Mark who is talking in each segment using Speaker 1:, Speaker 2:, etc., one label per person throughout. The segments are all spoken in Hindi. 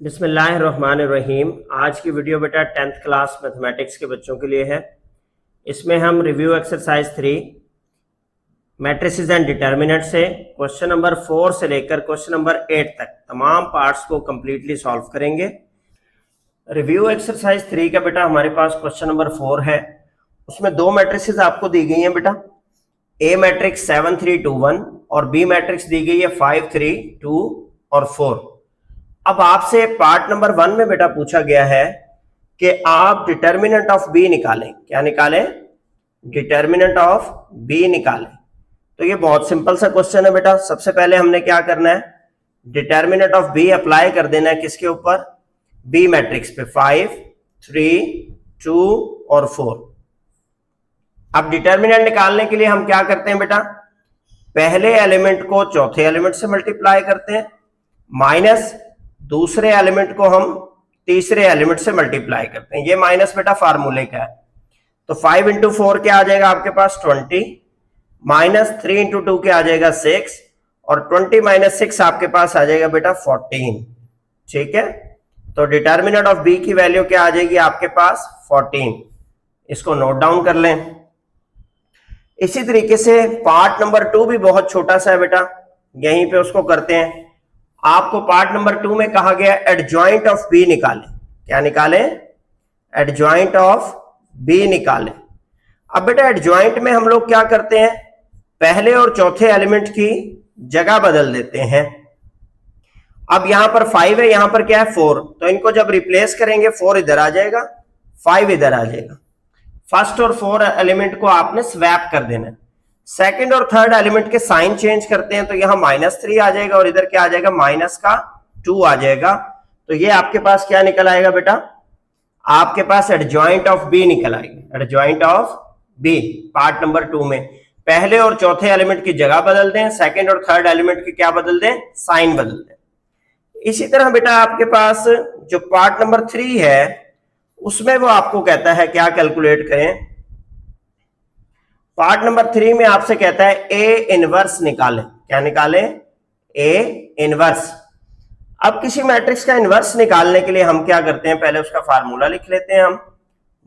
Speaker 1: बिस्मिल्लाहिर्रहमानिर्रहीम। आज की वीडियो बेटा 10th क्लास मैथमेटिक्स के बच्चों के लिए है। इसमें हम review exercise 3 matrices and determinant से क्वेश्चन नंबर 4 से लेकर क्वेश्चन नंबर 8 तक तमाम पार्ट्स को कंप्लीटली सॉल्व करेंगे। रिव्यू एक्सरसाइज 3 का बेटा हमारे पास क्वेश्चन नंबर 4 है। उसमें दो मैट्रिसेस आपको दी गई हैं बेटा, ए मैट्रिक्स 7 3 2 1 और बी मैट्रिक्स दी गई है 5 3 2 और 4। अब आपसे पार्ट नंबर 1 में बेटा पूछा गया है कि आप डिटर्मिनेंट ऑफ बी निकालें। क्या निकालें? डिटर्मिनेंट ऑफ बी निकालें। तो ये बहुत सिंपल सा क्वेश्चन है बेटा। सबसे पहले हमने क्या करना है, डिटर्मिनेंट ऑफ बी अप्लाई कर देना है किसके ऊपर? बी मैट्रिक्स पे, 5 3 2 और 4। अब डिटर्मिनेंट निकालने के लिए हम क्या करते हैं बेटा, पहले एलिमेंट को चौथे एलिमेंट से मल्टीप्लाई करते हैं, माइनस दूसरे एलिमेंट को हम तीसरे एलिमेंट से मल्टीप्लाई करते हैं। ये माइनस बेटा फार्मूले का है। तो 5 इंटू 4 क्या आ जाएगा आपके पास? 20, माइनस 3 इंटू 2 क्या आ जाएगा? 6, और 20 माइनस 6 आपके पास आ जाएगा बेटा 14। ठीक है, तो डिटर्मिनेंट ऑफ बी की वैल्यू क्या आ जाएगी आपके पास? 14। इसको नोट डाउन कर लें। इसी तरीके से पार्ट नंबर 2 भी बहुत छोटा सा है बेटा, यहीं पे उसको करते हैं। आपको पार्ट नंबर 2 में कहा गया एडजॉइंट ऑफ बी निकालें। क्या निकालें? एडजॉइंट ऑफ बी निकालें। अब बेटा एडजॉइंट में हम लोग क्या करते हैं, पहले और चौथे एलिमेंट की जगह बदल देते हैं। अब यहां पर 5 है, यहां पर क्या है? 4। तो इनको जब रिप्लेस करेंगे 4 इधर आ जाएगा, 5 इधर आ जाएगा। फर्स्ट और 4 एलिमेंट को आपने स्वैप कर देना है। सेकंड और थर्ड एलिमेंट के साइन चेंज करते हैं, तो यहां -3 आ जाएगा और इधर क्या आ जाएगा? -2 आ जाएगा। तो ये आपके पास क्या निकल आएगा बेटा? आपके पास एडजॉइंट ऑफ बी निकल आएगा। Adjoint of B part number 2 में पहले और चौथे एलिमेंट की जगह बदल दें, सेकंड और थर्ड एलिमेंट की क्या बदल दें? साइन बदल दें। इसी तरह बेटा आपके पास जो पार्ट नंबर 3 है उसमें वो आपको कहता है क्या कैलकुलेट करें। पार्ट नंबर 3 में आपसे कहता है ए इनवर्स निकालें। क्या निकालें? A inverse. अब किसी मैट्रिक्स का इनवर्स निकालने के लिए हम क्या करते हैं, पहले उसका फार्मूला लिख लेते हैं हम।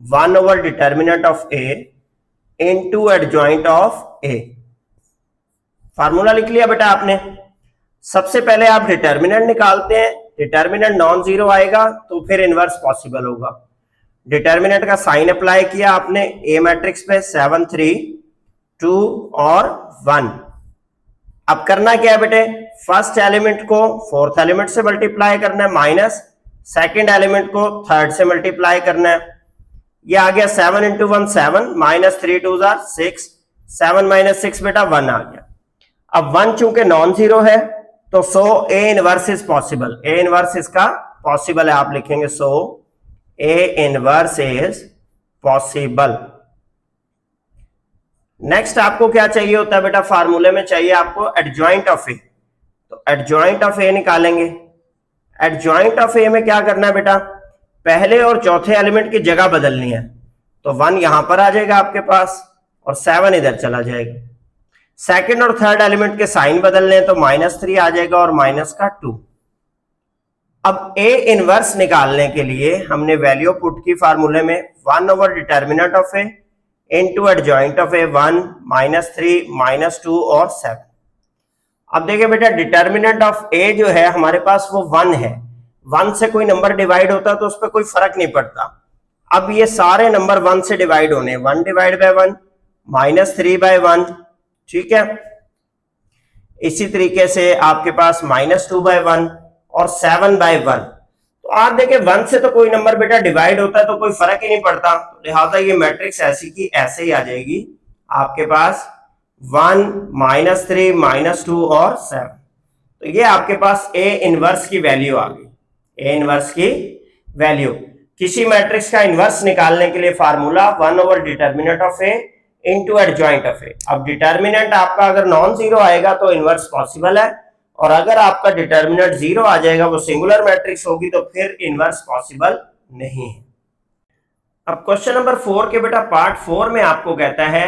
Speaker 1: 1 over determinant of A into adjoint of A. Formula लिख लिया बेटा आपने। सबसे पहले आप डिटर्मिनेंट निकालते हैं, डिटर्मिनेंट नॉन जीरो आएगा तो फिर इनवर्स पॉसिबल होगा। डिटर्मिनेंट का साइन अप्लाई किया आपने ए मैट्रिक्स पे, 7 3 2 और 1। अब करना क्या है बेटे, फर्स्ट एलिमेंट को फोर्थ एलिमेंट से मल्टीप्लाई करना है, माइनस सेकंड एलिमेंट को थर्ड से मल्टीप्लाई करना है। ये आ गया 7 इंटू 1 7, माइनस 3 2 6, 7 माइनस 6 बेटा 1 आ गया। अब 1 चूंकि नॉन जीरो है तो so A inverse is possible. A inverse इसका पॉसिबल है, आप लिखेंगे so A inverse is possible. Next आपको क्या चाहिए होता है बेटा, फार्मूले में चाहिए आपको एडजॉइंट ऑफ ए। तो एडजॉइंट ऑफ ए निकालेंगे। एडजॉइंट ऑफ ए में क्या करना है बेटा, पहले और चौथे एलिमेंट की जगह बदलनी है। तो 1 यहां पर आ जाएगा आपके पास और 7 इधर चला जाएगा। सेकंड और थर्ड एलिमेंट के साइन बदलने हैं, तो -3 आ जाएगा और -2। अब ए इनवर्स निकालने के लिए हमने वैल्यू पुट की फार्मूले में, 1 over determinant of A into adjoint of ए, 1 -3 -2 और 7। अब देखिए बेटा डिटर्मिनेंट ऑफ ए जो है हमारे पास वो 1 है। 1 से कोई नंबर डिवाइड होता तो उस पर कोई फर्क नहीं पड़ता। अब ये सारे नंबर 1 से डिवाइड होने, 1 डिवाइड बाय 1, -3 बाय 1। ठीक है, इसी तरीके से आपके पास -2 बाय 1 और 7 बाय 1। तो आप देखिए 1 से तो कोई नंबर बेटा डिवाइड होता है तो कोई फर्क ही नहीं पड़ता, तो लिहाजा ये मैट्रिक्स ऐसी की ऐसे ही आ जाएगी आपके पास 1 -3 -2 और 7। तो ये आपके पास ए इनवर्स की वैल्यू आ गई। ए इनवर्स की वैल्यू। किसी मैट्रिक्स का इनवर्स निकालने के लिए formula 1 over determinant of A into adjoint of A. अब डिटर्मिनेंट आपका अगर नॉन जीरो आएगा तो इनवर्स पॉसिबल है, और अगर आपका डिटर्मिनेंट 0 आ जाएगा, वो सिंगुलर मैट्रिक्स होगी, तो फिर इनवर्स पॉसिबल नहीं है। अब क्वेश्चन नंबर 4 के बेटा पार्ट 4 में आपको कहता है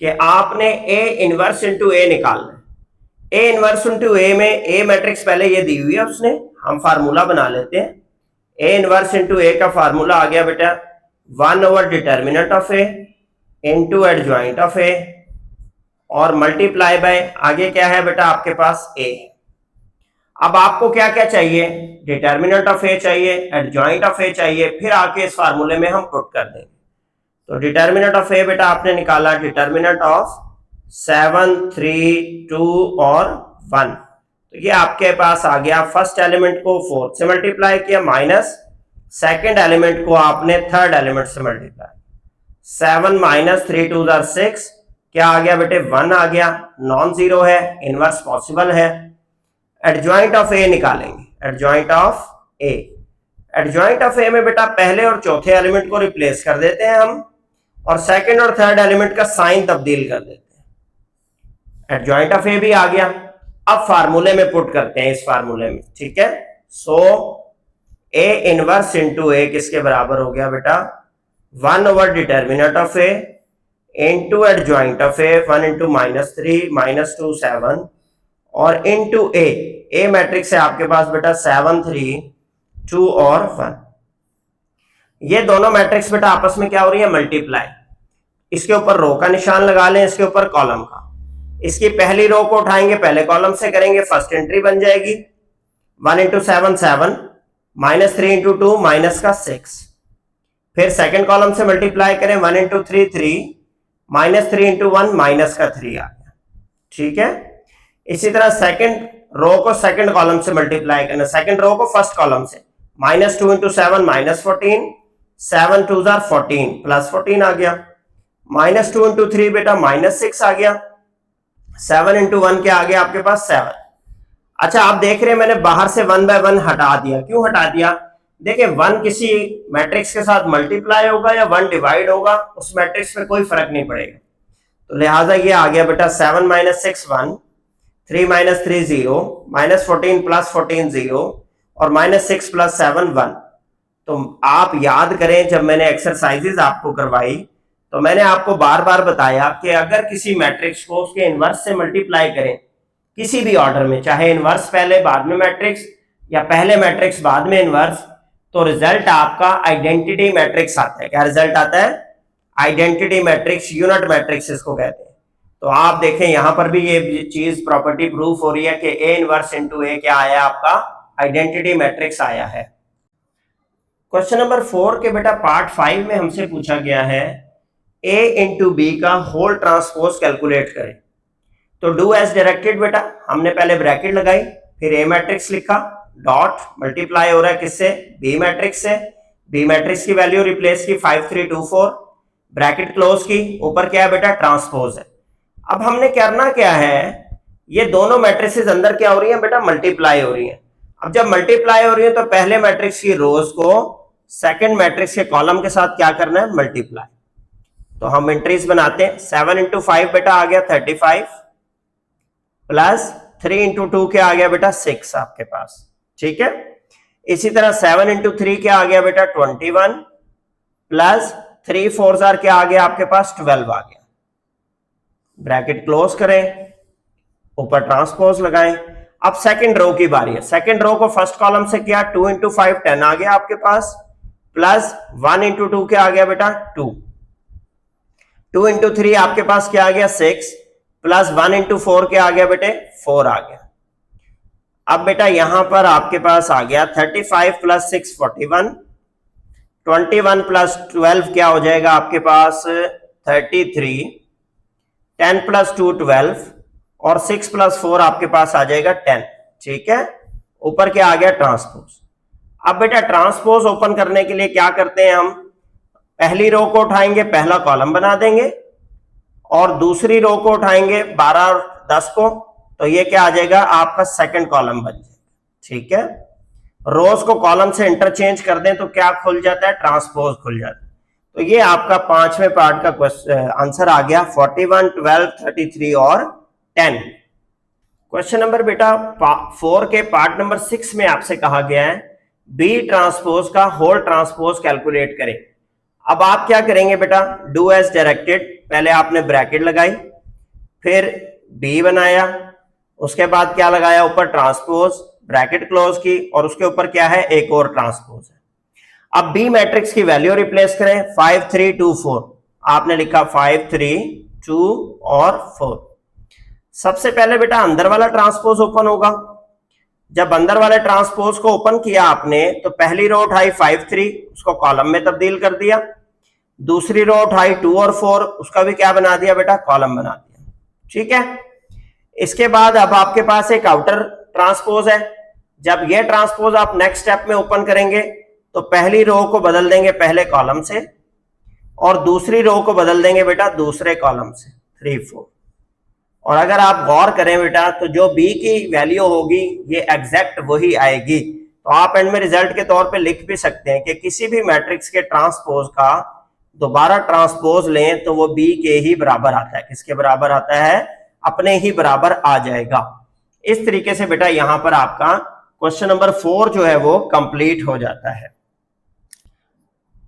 Speaker 1: कि आपने ए इनवर्स इंटू ए निकालना है। ए इनवर्स इंटू ए में ए मैट्रिक्स पहले ये दी हुई है उसने, हम फार्मूला बना लेते हैं। ए इनवर्स इंटू ए का फार्मूला आ गया बेटा 1 over determinant of A into adjoint of A और मल्टीप्लाई बाय आगे क्या है बेटा आपके पास ए। अब आपको क्या क्या चाहिए, डिटर्मिनेंट ऑफ ए चाहिए, एडजॉइंट ऑफ ए चाहिए, फिर आके इस फार्मूले में हम पुट कर देंगे। तो डिटर्मिनेंट ऑफ ए बेटा आपने निकाला, डिटर्मिनेंट ऑफ 7 3 2 और 1, तो ये आपके पास आ गया। फर्स्ट एलिमेंट को 4 से मल्टीप्लाई किया माइनस सेकेंड एलिमेंट को आपने थर्ड एलिमेंट से मल्टीप्लाई, 7 माइनस 3 2 6, क्या आ गया बेटे 1 आ गया, नॉन जीरो है, इनवर्स पॉसिबल है। एडजॉइंट ऑफ ए निकालेंगे, adjoint of A, adjoint of A में बेटा पहले और चौथे एलिमेंट को रिप्लेस कर देते हैं हम और सेकंड और थर्ड एलिमेंट का साइन तब्दील कर देते हैं। एडजॉइंट ऑफ ए भी आ गया, अब फार्मूले में पुट करते हैं इस फार्मूले में, ठीक है। सो ए इनवर्स इंटू ए किसके बराबर हो गया बेटा 1 over determinant of A into adjoint of A 1 into -3 -2 7 और इंटू ए मैट्रिक्स है आपके पास बेटा 7 3 2 और 1। ये दोनों मैट्रिक्स बेटा आपस में क्या हो रही है, मल्टीप्लाई। इसके ऊपर रो का निशान लगा लें, इसके ऊपर कॉलम का। इसकी पहली रो को उठाएंगे, पहले कॉलम से करेंगे, फर्स्ट एंट्री बन जाएगी 1 इंटू 7 7 -3 इंटू 2 माइनस का 6। फिर सेकंड कॉलम से मल्टीप्लाई करें 1 इंटू 3 3 -3 इंटू 1 माइनस का 3 आ गया, ठीक है। इसी तरह सेकंड रो को सेकंड कॉलम से मल्टीप्लाई करना, सेकंड रो को फर्स्ट कॉलम से -2 इंटू 7 -14 7 2 14 +14 आ गया, -2 इंटू 3 बेटा -6 आ गया, 7 इंटू 1 क्या आ गया आपके पास 7। अच्छा आप देख रहे हैं मैंने बाहर से 1 बाय 1 हटा दिया, क्यों हटा दिया, देखिए 1 किसी मैट्रिक्स के साथ मल्टीप्लाई होगा या 1 डिवाइड होगा, उस मैट्रिक्स में कोई फर्क नहीं पड़ेगा। तो लिहाजा ये आ गया बेटा 7 - 6 1 3 - 3 0 -14 +14 0 और -6 + 7 1। तो आप याद करें जब मैंने एक्सरसाइजेज आपको करवाई तो मैंने आपको बार बार बताया कि अगर किसी मैट्रिक्स को उसके इनवर्स से मल्टीप्लाई करें किसी भी ऑर्डर में, चाहे इनवर्स पहले बाद में मैट्रिक्स या पहले मैट्रिक्स बाद में इनवर्स, तो रिजल्ट आपका आइडेंटिटी मैट्रिक्स आता है। क्या रिजल्ट आता है, आइडेंटिटी मैट्रिक्स, यूनिट मैट्रिक्स इसको कहते हैं। तो आप देखें यहां पर भी ये चीज प्रॉपर्टी प्रूफ हो रही है कि ए इनवर्स इंटू ए क्या आया आपका, आइडेंटिटी मैट्रिक्स आया है। क्वेश्चन नंबर 4 के बेटा पार्ट 5 में हमसे पूछा गया है ए इंटू बी का होल ट्रांसपोज कैलकुलेट करें। तो डू एज डायरेक्टेड बेटा, हमने पहले ब्रैकेट लगाई, फिर ए मैट्रिक्स लिखा, डॉट मल्टीप्लाई हो रहा है किससे, बी मैट्रिक्स से, बी मैट्रिक्स की वैल्यू रिप्लेस की 5 3 2 4, ब्रैकेट क्लोज की, ऊपर क्या है बेटा ट्रांसपोज है। अब हमने करना क्या है, ये दोनों मैट्रिक्सेस अंदर क्या हो रही है बेटा, मल्टीप्लाई हो रही है। अब जब मल्टीप्लाई हो रही है तो पहले मैट्रिक्स की रोज को सेकंड मैट्रिक्स के कॉलम के साथ क्या करना है, मल्टीप्लाई। तो हम एंट्रीज बनाते हैं, 7 इंटू 5 बेटा आ गया 35 प्लस 3 इंटू 2 क्या आ गया बेटा 6 आपके पास, ठीक है। इसी तरह 7 इंटू 3 क्या आ गया बेटा 21 प्लस 3 4 क्या आ गया आपके पास 12 आ गया। ब्रैकेट क्लोज करें, ऊपर ट्रांसपोज लगाएं। अब सेकंड रो की बारी है, सेकंड रो को फर्स्ट कॉलम से किया, 2 इंटू 5 10 आ गया आपके पास, प्लस 1 इंटू 2 क्या आ गया बेटा 2, 2 इंटू 3 आपके पास क्या आ गया 6, प्लस 1 इंटू 4 क्या आ गया बेटे 4 आ गया। अब बेटा यहां पर आपके पास आ गया 35 प्लस 6 41, 21 प्लस 12 क्या हो जाएगा आपके पास 33, 10 प्लस 2 12 और 6 प्लस 4 आपके पास आ जाएगा 10, ठीक है। ऊपर क्या आ गया ट्रांसपोज। अब बेटा ट्रांसपोज ओपन करने के लिए क्या करते हैं, हम पहली रो को उठाएंगे, पहला कॉलम बना देंगे और दूसरी रो को उठाएंगे 12 और 10 को, तो ये क्या आ जाएगा आपका सेकंड कॉलम बन जाएगा, ठीक है। रोज को कॉलम से इंटरचेंज कर दें तो क्या खुल जाता है, ट्रांसपोज खुल जाता है। तो ये आपका 5वें पार्ट का क्वेश्चन आंसर आ गया 41 12 33 और 10। क्वेश्चन नंबर बेटा 4 के पार्ट नंबर 6 में आपसे कहा गया है बी ट्रांसपोज का होल ट्रांसपोज कैलकुलेट करें। अब आप क्या करेंगे बेटा, डू एज डायरेक्टेड, पहले आपने ब्रैकेट लगाई, फिर बी बनाया, उसके बाद क्या लगाया ऊपर ट्रांसपोज, ब्रैकेट क्लोज की और उसके ऊपर क्या है, एक और ट्रांसपोज है। अब बी मैट्रिक्स की वैल्यू रिप्लेस करें, 5 3 2 4, आपने लिखा 5 3 2 और 4। सबसे पहले बेटा अंदर वाला ट्रांसपोज ओपन होगा। जब अंदर वाले ट्रांसपोज को ओपन किया आपने तो पहली रो उठाई 5 3, उसको कॉलम में तब्दील कर दिया। दूसरी रो उठाई 2 और 4, उसका भी क्या बना दिया बेटा, कॉलम बना दिया। ठीक है, इसके बाद अब आपके पास एक आउटर ट्रांसपोज है। जब ये ट्रांसपोज आप नेक्स्ट स्टेप में ओपन करेंगे तो पहली रो को बदल देंगे पहले कॉलम से और दूसरी रो को बदल देंगे बेटा दूसरे कॉलम से, 3 4। और अगर आप गौर करें बेटा तो जो बी की वैल्यू होगी ये एग्जैक्ट वही आएगी। तो आप एंड में रिजल्ट के तौर पे लिख भी सकते हैं कि किसी भी मैट्रिक्स के ट्रांसपोज का दोबारा ट्रांसपोज लें तो वो बी के ही बराबर आता है। किसके बराबर आता है, अपने ही बराबर आ जाएगा। इस तरीके से बेटा यहां पर आपका क्वेश्चन नंबर 4 जो है वो कंप्लीट हो जाता है।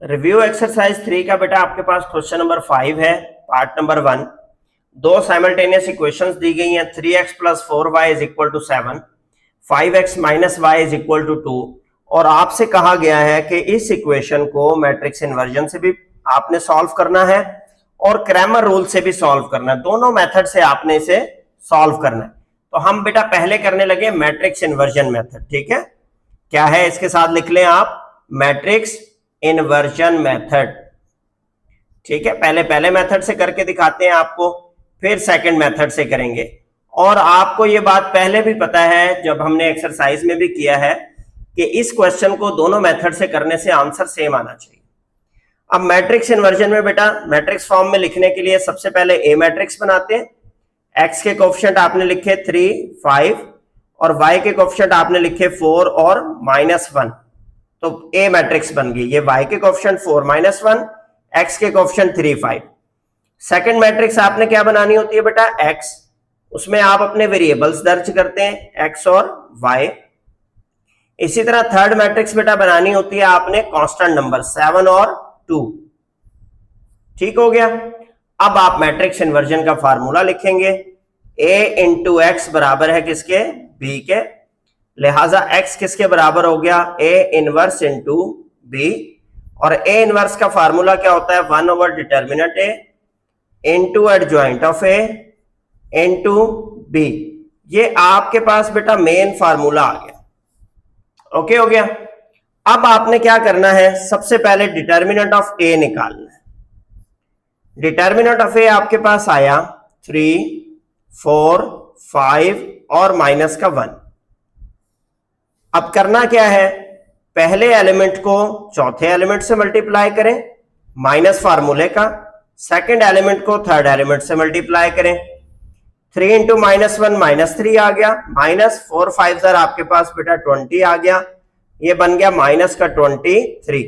Speaker 1: रिव्यू एक्सरसाइज 3 का बेटा आपके पास क्वेश्चन नंबर 5 है, पार्ट नंबर 1। दो साइमल्टेनियस इक्वेशंस दी गई हैं, 3x + 4y = 7, 5x - y = 2, और आपसे कहा गया है कि इस इक्वेशन को मैट्रिक्स इन्वर्जन से भी आपने सॉल्व करना है और क्रैमर रूल से भी सॉल्व करना है। दोनों मेथड से आपने इसे सॉल्व करना है। तो हम बेटा पहले करने लगे मैट्रिक्स इन्वर्जन मेथड। ठीक है, क्या है, इसके साथ लिख लें आप, मैट्रिक्स इन्वर्जन मेथड। ठीक है, पहले मेथड से करके दिखाते हैं आपको, फिर सेकंड मेथड से करेंगे। और आपको ये बात पहले भी पता है, जब हमने एक्सरसाइज में भी किया है, कि इस क्वेश्चन को दोनों मेथड से करने से आंसर सेम आना चाहिए। अब मैट्रिक्स इन्वर्जन में बेटा मैट्रिक्स फॉर्म में लिखने के लिए सबसे पहले ए मैट्रिक्स बनाते हैं। एक्स के कोएफिशिएंट आपने लिखे 3 5 और वाई के कोएफिशिएंट आपने लिखे 4 और -1, तो ए मैट्रिक्स बन गई। ये वाई के कोएफिशिएंट 4 -1, एक्स के कोएफिशिएंट 3 5। सेकंड मैट्रिक्स आपने क्या बनानी होती है बेटा, एक्स, उसमें आप अपने वेरिएबल्स दर्ज करते हैं एक्स और वाई। इसी तरह थर्ड मैट्रिक्स बेटा बनानी होती है आपने कांस्टेंट नंबर 7 और 2। ठीक हो गया। अब आप मैट्रिक्स इन्वर्जन का फार्मूला लिखेंगे, a इंटू एक्स बराबर है किसके, b के, लिहाजा x किसके बराबर हो गया, a इनवर्स इंटू b। और a इनवर्स का फार्मूला क्या होता है, 1/डिटर्मिनेंट a into adjoint of a into b। ये आपके पास बेटा मेन फार्मूला आ गया। ओके हो गया। अब आपने क्या करना है, सबसे पहले डिटर्मिनेंट ऑफ a निकालना है। डिटर्मिनेंट ऑफ a आपके पास आया 3 4 5 और माइनस का 1। अब करना क्या है, पहले एलिमेंट को चौथे एलिमेंट से मल्टीप्लाई करें माइनस फार्मूले का, सेकंड एलिमेंट को थर्ड एलिमेंट से मल्टीप्लाई करें। 3 इंटू -1 -3 आ गया, -4 5 आपके पास बेटा 20 आ गया, ये बन गया माइनस का 23।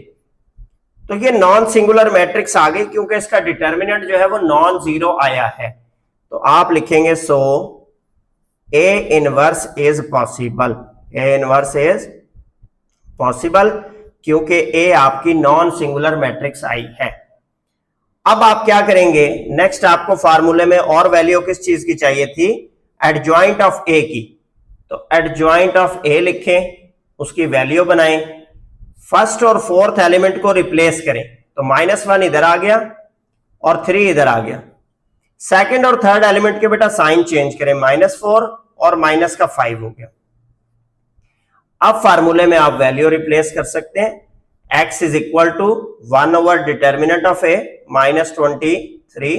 Speaker 1: तो ये नॉन सिंगुलर मैट्रिक्स आ गई क्योंकि इसका डिटर्मिनेंट जो है वो नॉन जीरो आया है। तो आप लिखेंगे so A inverse is possible, A inverse is possible क्योंकि ए आपकी नॉन सिंगुलर मैट्रिक्स आई है। अब आप क्या करेंगे, नेक्स्ट आपको फार्मूले में और वैल्यू किस चीज की चाहिए थी, एडजॉइंट ऑफ ए की। तो एडजॉइंट ऑफ ए लिखें, उसकी वैल्यू बनाएं, फर्स्ट और फोर्थ एलिमेंट को रिप्लेस करें। तो -1 इधर आ गया और 3 इधर आ गया। सेकंड और थर्ड एलिमेंट के बेटा साइन चेंज करें, -4 और माइनस का 5 हो गया। अब फार्मूले में आप वैल्यू रिप्लेस कर सकते हैं, x is equal to determinant of a -23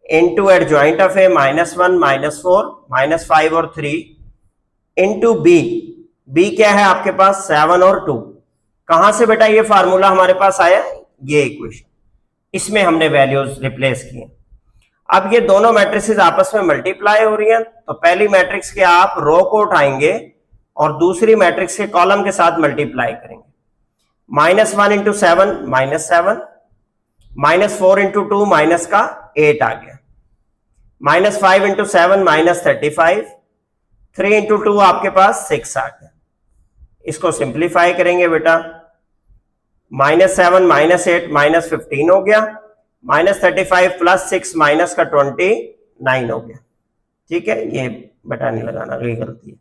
Speaker 1: into adjoint of a -1 -4 -5 और 3 इंटू b क्या है आपके पास 7 और 2। कहां से बेटा ये फार्मूला हमारे पास आया, ये इक्वेशन, इसमें हमने वैल्यूज रिप्लेस किए। अब ये दोनों मैट्रिक्स आपस में मल्टीप्लाई हो रही हैं, तो पहली मैट्रिक्स के आप रो को उठाएंगे और दूसरी मैट्रिक्स के कॉलम के साथ मल्टीप्लाई करेंगे। -1 इंटू 7 -7, -4 इंटू 2 माइनस का 8 आ गया, -5 इंटू 7 -35, 3 इंटू 2 आपके पास 6 आ गया। इसको सिंप्लीफाई करेंगे बेटा, -7 -8 -15 हो गया, -35 + 6 माइनस का 29 हो गया। ठीक है, ये बेटा नहीं लगाना, ये गलती है।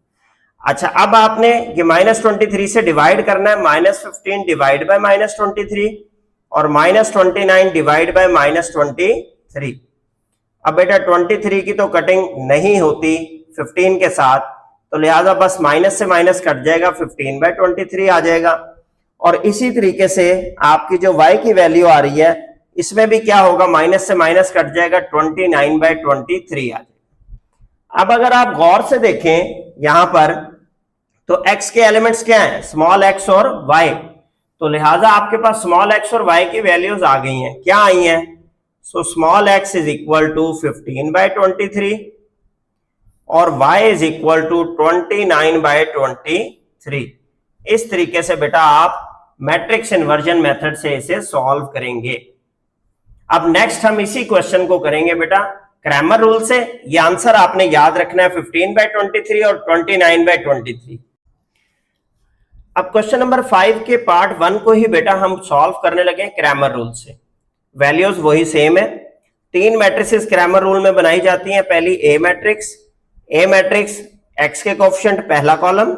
Speaker 1: अच्छा, अब आपने ये -23 से डिवाइड करना है, -15 डिवाइड बाय -23 और -29 डिवाइड बाय -23। अब बेटा 23 की तो कटिंग नहीं होती 15 के साथ, तो लिहाजा बस माइनस से माइनस कट जाएगा, 15/23 आ जाएगा। और इसी तरीके से आपकी जो y की वैल्यू आ रही है इसमें भी क्या होगा, माइनस से माइनस कट जाएगा, 29/23 आ जाएगा। अब अगर आप गौर से देखें यहां पर, तो x के एलिमेंट्स क्या हैं, स्मॉल x और y, तो लिहाजा आपके पास स्मॉल x और y की वैल्यूज आ गई हैं। क्या आई हैं? So small x is equal to 15/23 और y इज इक्वल टू 29/23। इस तरीके से बेटा आप मैट्रिक्स इन्वर्जन मेथड से इसे सॉल्व करेंगे। अब नेक्स्ट हम इसी क्वेश्चन को करेंगे बेटा क्रैमर रूल से। ये आंसर आपने याद रखना है 15/23 और 29/23। अब क्वेश्चन नंबर 5 के पार्ट 1 को ही बेटा हम सॉल्व करने लगे क्रैमर रूल से। वैल्यूज वही सेम है। 3 मैट्रिसेस क्रैमर रूल में बनाई जाती हैं। पहली ए मैट्रिक्स x के कोएफिशिएंट पहला कॉलम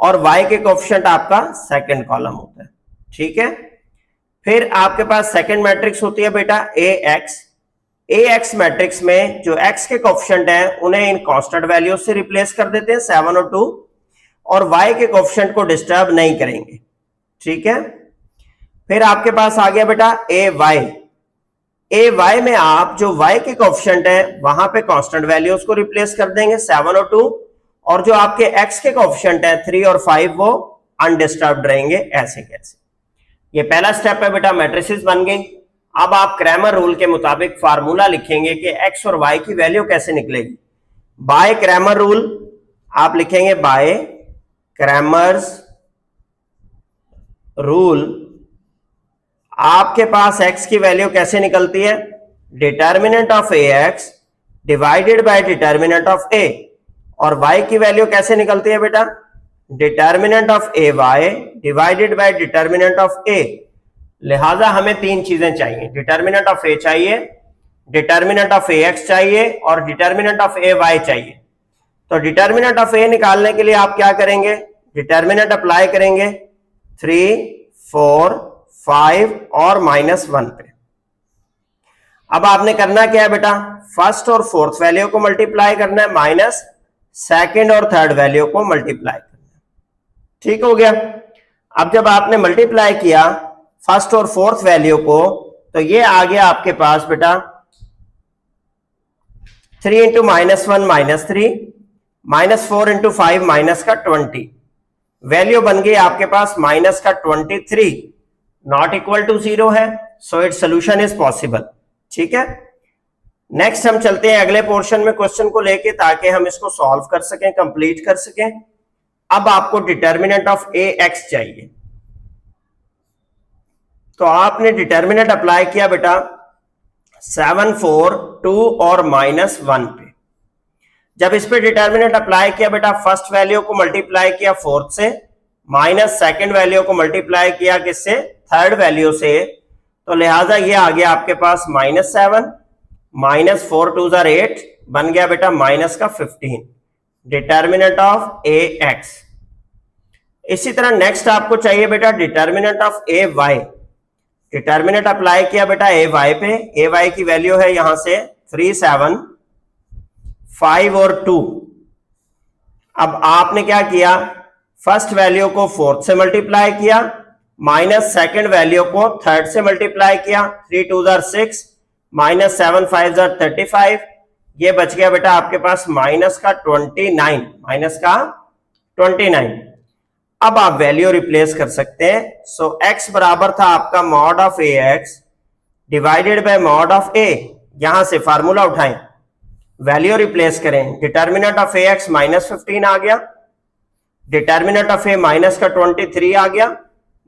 Speaker 1: और y के कोएफिशिएंट आपका सेकंड कॉलम होता है, ठीक है। फिर आपके पास सेकंड मैट्रिक्स होती है बेटा ax मैट्रिक्स में जो x के कोएफिशिएंट हैं उन्हें इन कांस्टेंट वैल्यूज से रिप्लेस कर देते हैं 7 और 2, और y के कोएफिशिएंट को डिस्टर्ब नहीं करेंगे, ठीक है। फिर आपके पास आ गया बेटा ay में आप जो y के कोएफिशिएंट है वहां पे कांस्टेंट वैल्यूज को रिप्लेस कर देंगे 7 और 2, और जो आपके x के कोएफिशिएंट है 3 और 5 वो अनडिस्टर्ब्ड रहेंगे। ऐसे कैसे? ये पहला स्टेप है बेटा, मैट्रिसेस बन गई। अब आप क्रैमर रूल के मुताबिक फार्मूला लिखेंगे कि x और y की वैल्यू कैसे निकलेगी। बाय क्रैमर रूल आप लिखेंगे, बाय क्रैमर्स रूल आपके पास x की वैल्यू कैसे निकलती है, determinant of ax divided by determinant of a, और y की वैल्यू कैसे निकलती है बेटा, determinant of ay divided by determinant of a। लिहाजा हमें 3 चीजें चाहिए, डिटर्मिनेंट ऑफ a चाहिए, डिटर्मिनेंट ऑफ ax चाहिए और डिटर्मिनेंट ऑफ ay चाहिए। तो डिटर्मिनेंट ऑफ a निकालने के लिए आप क्या करेंगे, डिटर्मिनेंट अप्लाई करेंगे 3, 4, 5 और -1 पे। अब आपने करना क्या है बेटा, फर्स्ट और फोर्थ वैल्यू को मल्टीप्लाई करना है, माइनस सेकंड और थर्ड वैल्यू को मल्टीप्लाई करना है, ठीक हो गया। अब जब आपने मल्टीप्लाई किया फर्स्ट और फोर्थ वैल्यू को, तो ये आ गया आपके पास बेटा 3 इंटू -1 -3, -4 इंटू 5 माइनस का 20, वैल्यू बन गई आपके पास माइनस का 23, नॉट इक्वल टू 0 है, so it solution is possible, ठीक है। नेक्स्ट हम चलते हैं अगले पोर्शन में क्वेश्चन को लेके, ताकि हम इसको सॉल्व कर सकें, कंप्लीट कर सकें। अब आपको डिटर्मिनेंट ऑफ ax चाहिए, तो आपने डिटर्मिनेंट अप्लाई किया बेटा 7, 4, 2 और -1 पे। जब इस पे डिटर्मिनेंट अप्लाई किया बेटा, फर्स्ट वैल्यू को मल्टीप्लाई किया फोर्थ से, माइनस सेकंड वैल्यू को मल्टीप्लाई किया किससे, थर्ड वैल्यू से, तो लिहाजा ये आ गया आपके पास -7, -4 2 8, बन गया बेटा माइनस का 15, डिटर्मिनेंट ऑफ ax। इसी तरह नेक्स्ट आपको चाहिए बेटा determinant of ay। Determinant apply किया बेटा ay पे, ay की वैल्यू है यहां से 3, 7, 5 और 2। अब आपने क्या किया, फर्स्ट वैल्यू को फोर्थ से मल्टीप्लाई किया, माइनस सेकंड वैल्यू को थर्ड से मल्टीप्लाई किया, 3 2 6, -7 5 35, ये बच गया बेटा आपके पास माइनस का 29। अब आप वैल्यू रिप्लेस कर सकते हैं। सो x बराबर था आपका mod of ax divided by mod of a। यहां से फार्मूला उठाएं, वैल्यू रिप्लेस करें, डिटर्मिनेंट ऑफ ax -15 आ गया, डिटर्मिनेंट ऑफ a माइनस का 23 आ गया,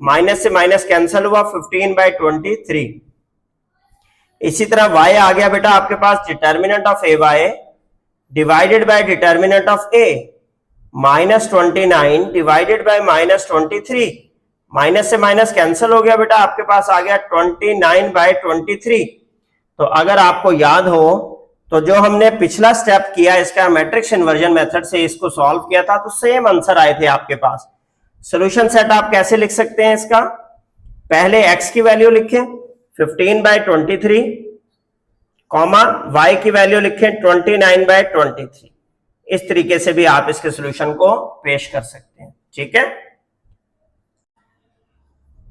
Speaker 1: माइनस से माइनस कैंसिल हुआ, 15/23। इसी तरह y आ गया बेटा आपके पास determinant of ay divided by determinant of a, -29 divided by -23, minus से माइनस कैंसिल हो गया बेटा, आपके पास आ गया 29/23। तो अगर आपको याद हो तो जो हमने पिछला स्टेप किया इसका मैट्रिक्स इन्वर्जन मेथड से इसको सॉल्व किया था तो सेम आंसर आए थे आपके पास। सॉल्यूशन सेट आप कैसे लिख सकते हैं इसका, पहले x की वैल्यू लिखें 15/23 कॉमा y की वैल्यू लिखें 29/23। इस तरीके से भी आप इसके सॉल्यूशन को पेश कर सकते हैं। ठीक है,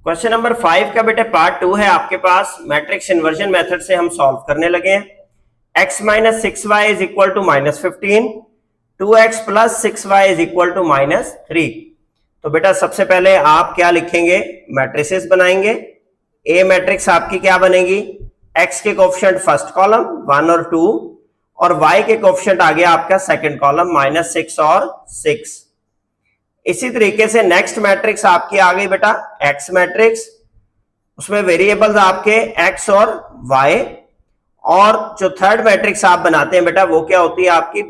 Speaker 1: क्वेश्चन नंबर 5 का बेटे पार्ट 2 है आपके पास। मैट्रिक्स इन्वर्जन मेथड से हम सॉल्व करने लगे हैं। x minus 6y is equal to -15, 2x plus 6y is equal to -3। तो बेटा सबसे पहले आप क्या लिखेंगे, मैट्रिसेस बनाएंगे। ए मैट्रिक्स आपकी क्या बनेगी, x के कोफिशिएंट फर्स्ट कॉलम 1 और 2 और y के कोफिशिएंट आ गया आपका सेकंड कॉलम -6 और 6। इसी तरीके से नेक्स्ट मैट्रिक्स आपकी आ गई बेटा x मैट्रिक्स, उसमें वेरिएबल्स आपके x और y, और जो थर्ड मैट्रिक्स आप बनाते हैं बेटा वो क्या होती है आपकी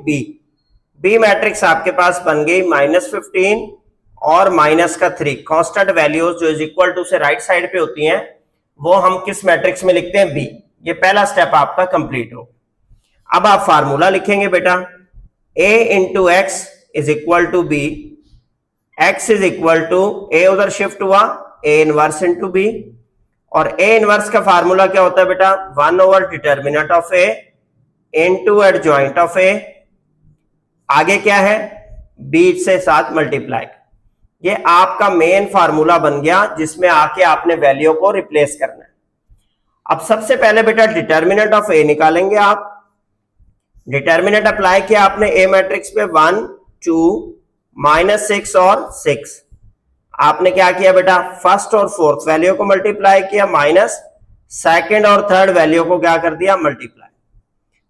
Speaker 1: b मैट्रिक्स आपके पास बन गई -15 और -3। कांस्टेंट वैल्यूज जो इज इक्वल टू से राइट साइड पे होती हैं वो हम किस मैट्रिक्स में लिखते हैं, b। ये पहला स्टेप आपका कंप्लीट हो। अब आप फार्मूला लिखेंगे बेटा, a into X is equal to b, x is equal to a उधर शिफ्ट हुआ a इनवर्स इंटू b, और a इनवर्स का फार्मूला क्या होता है बेटा 1 over determinant of a into adjoint of a, आगे क्या है b से साथ मल्टीप्लाई। ये आपका मेन फार्मूला बन गया जिसमें आके आपने वैल्यू को रिप्लेस करना है। अब सबसे पहले बेटा डिटर्मिनेंट ऑफ a निकालेंगे आप। डिटर्मिनेंट अप्लाई किया आपने a मैट्रिक्स पे 1 2 -6 और 6। आपने क्या किया बेटा फर्स्ट और फोर्थ वैल्यू को मल्टीप्लाई किया, माइनस सेकंड और थर्ड वैल्यू को क्या कर दिया मल्टीप्लाई।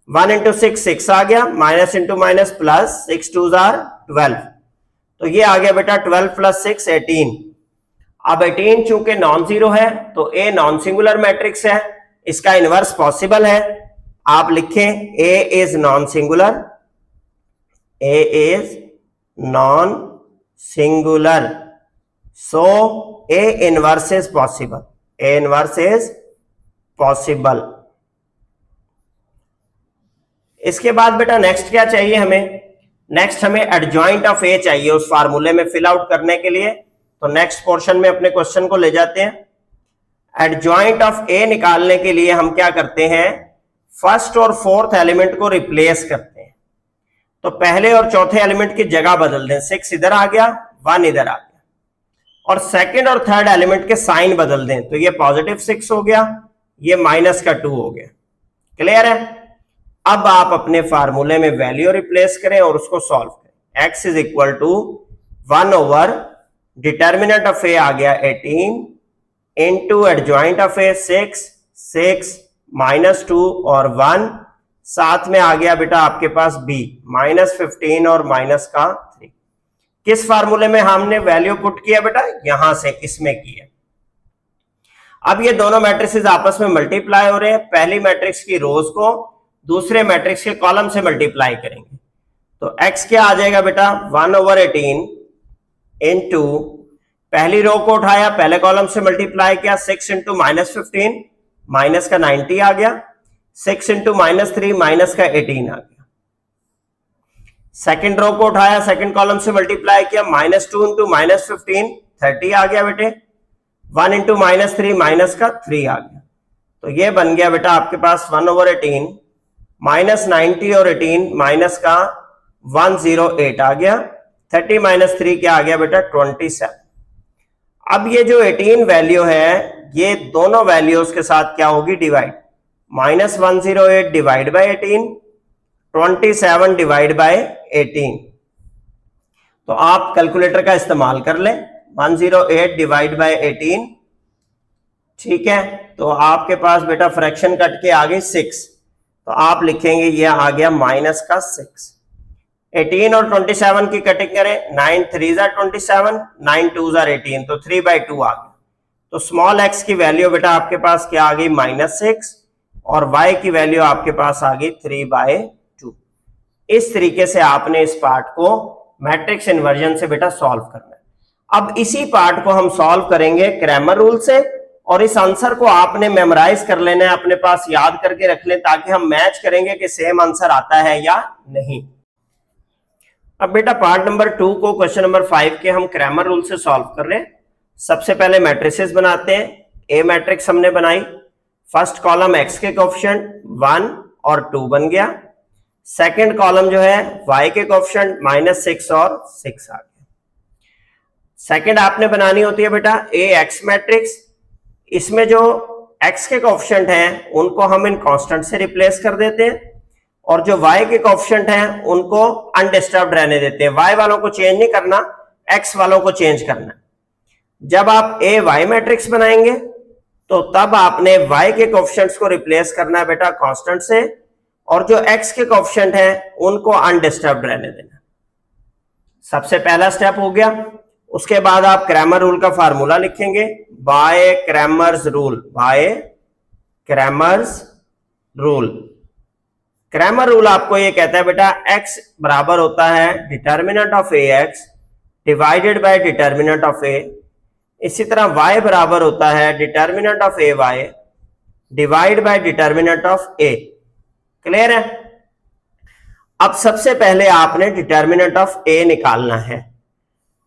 Speaker 1: 1 इंटू 6 6 आ गया, माइनस इंटू माइनस प्लस, 6 2 12। तो ये आ गया बेटा 12 प्लस 6 18। अब 18 चूंकि नॉन जीरो है तो ए नॉन सिंगुलर मैट्रिक्स है, इसका इनवर्स पॉसिबल है। आप लिखें A is non singular, A is non singular, so A inverse is possible, A inverse is possible. इसके बाद बेटा नेक्स्ट क्या चाहिए हमें, नेक्स्ट हमें एडजॉइंट ऑफ ए चाहिए उस फार्मूले में फिल आउट करने के लिए। तो नेक्स्ट पोर्शन में अपने क्वेश्चन को ले जाते हैं। एडजॉइंट ऑफ ए निकालने के लिए हम क्या करते हैं, फर्स्ट और फोर्थ एलिमेंट को रिप्लेस करते हैं। तो पहले और चौथे एलिमेंट की जगह बदल दें, 6 इधर आ गया 1 इधर आ गया, और सेकंड और थर्ड एलिमेंट के साइन बदल दें। तो ये पॉजिटिव 6 हो गया, ये माइनस का 2 हो गया। क्लियर है। अब आप अपने फार्मूले में वैल्यू रिप्लेस करें और उसको सॉल्व करें। x is equal to 1 over determinant of A आ गया 18 इंटू एडजॉइंट ऑफ ए 6 6 -2 और 1, साथ में आ गया बेटा आपके पास b -15 और -3। किस फार्मूले में हमने वैल्यू पुट किया बेटा, यहां से इसमें किया। अब ये दोनों मैट्रिक्स आपस में मल्टीप्लाई हो रहे हैं। पहली मैट्रिक्स की रोज को दूसरे मैट्रिक्स के कॉलम से मल्टीप्लाई करेंगे। तो x क्या आ जाएगा बेटा 1 ओवर 18 इंटू पहली रो को उठाया, पहले कॉलम से मल्टीप्लाई किया, 6 इंटू -15 माइनस का 90 आ गया, 6 इंटू -3 माइनस का 18 आ गया। सेकंड रो को उठाया, सेकंड कॉलम से मल्टीप्लाई किया, -2 इंटू -15 30 आ गया बेटे, 1 इंटू -3 माइनस का 3 आ गया। तो ये बन गया बेटा आपके पास 1 ओवर 18 -90 और 18 माइनस का 108 आ गया। 30 - 3 क्या आ गया बेटा 27। अब ये जो 18 वैल्यू है ये दोनों वैल्यूज के साथ क्या होगी divide, -108 divide by 18, 27 divide by 18। तो आप कैलकुलेटर का इस्तेमाल कर लें, 108 डिवाइड बाय 18, ठीक है। तो आपके पास बेटा फ्रैक्शन कट के आ गई 6, तो आप लिखेंगे ये आ गया -6। 18 और 27 की कटिंग करें, 9 3 27, 9 2 18, तो 3/2 आ गया। तो स्मॉल x की वैल्यू बेटा आपके पास क्या आ गई -6 और y की वैल्यू आपके पास आ गई 3/2। इस तरीके से आपने इस पार्ट को मैट्रिक्स इन्वर्जन से बेटा सॉल्व करना है। अब इसी पार्ट को हम सॉल्व करेंगे क्रैमर रूल से और इस आंसर को आपने मेमोराइज कर लेना है, अपने पास याद करके रख लें ताकि हम मैच करेंगे कि सेम आंसर आता है या नहीं। अब बेटा पार्ट नंबर 2 को क्वेश्चन नंबर 5 के हम क्रैमर रूल से सॉल्व कर रहे हैं। सबसे पहले मैट्रिसेस बनाते हैं। ए मैट्रिक्स हमने बनाई, फर्स्ट कॉलम एक्स के कोएफिशिएंट 1 और 2 बन गया। सेकंड कॉलम जो है वाई के कोएफिशिएंट -6 और 6 आ गया। सेकंड आपने बनानी होती है बेटा ए एक्स मैट्रिक्स। इसमें जो एक्स के कोएफिशिएंट हैं उनको हम इन कांस्टेंट से रिप्लेस कर देते हैं और जो y के कोएफिशिएंट हैं उनको अनडिस्टर्ब्ड रहने देते हैं। y वालों को चेंज नहीं करना, x वालों को चेंज करना। जब आप ए वाई मैट्रिक्स बनाएंगे तो तब आपने y के कोएफिशिएंट्स को रिप्लेस करना है बेटा कांस्टेंट से और जो x के कोएफिशिएंट हैं उनको अनडिस्टर्ब्ड रहने देना। सबसे पहला स्टेप हो गया। उसके बाद आप क्रैमर रूल का फार्मूला लिखेंगे, by Cramer's rule, by Cramer's rule. Cramer rule आपको ये कहता है बेटा x बराबर होता है determinant of A X divided by determinant of A. इसी तरह y बराबर होता है determinant of A Y divide by determinant of A. Clear है? अब सबसे पहले आपने डिटर्मिनेंट ऑफ ए निकालना है।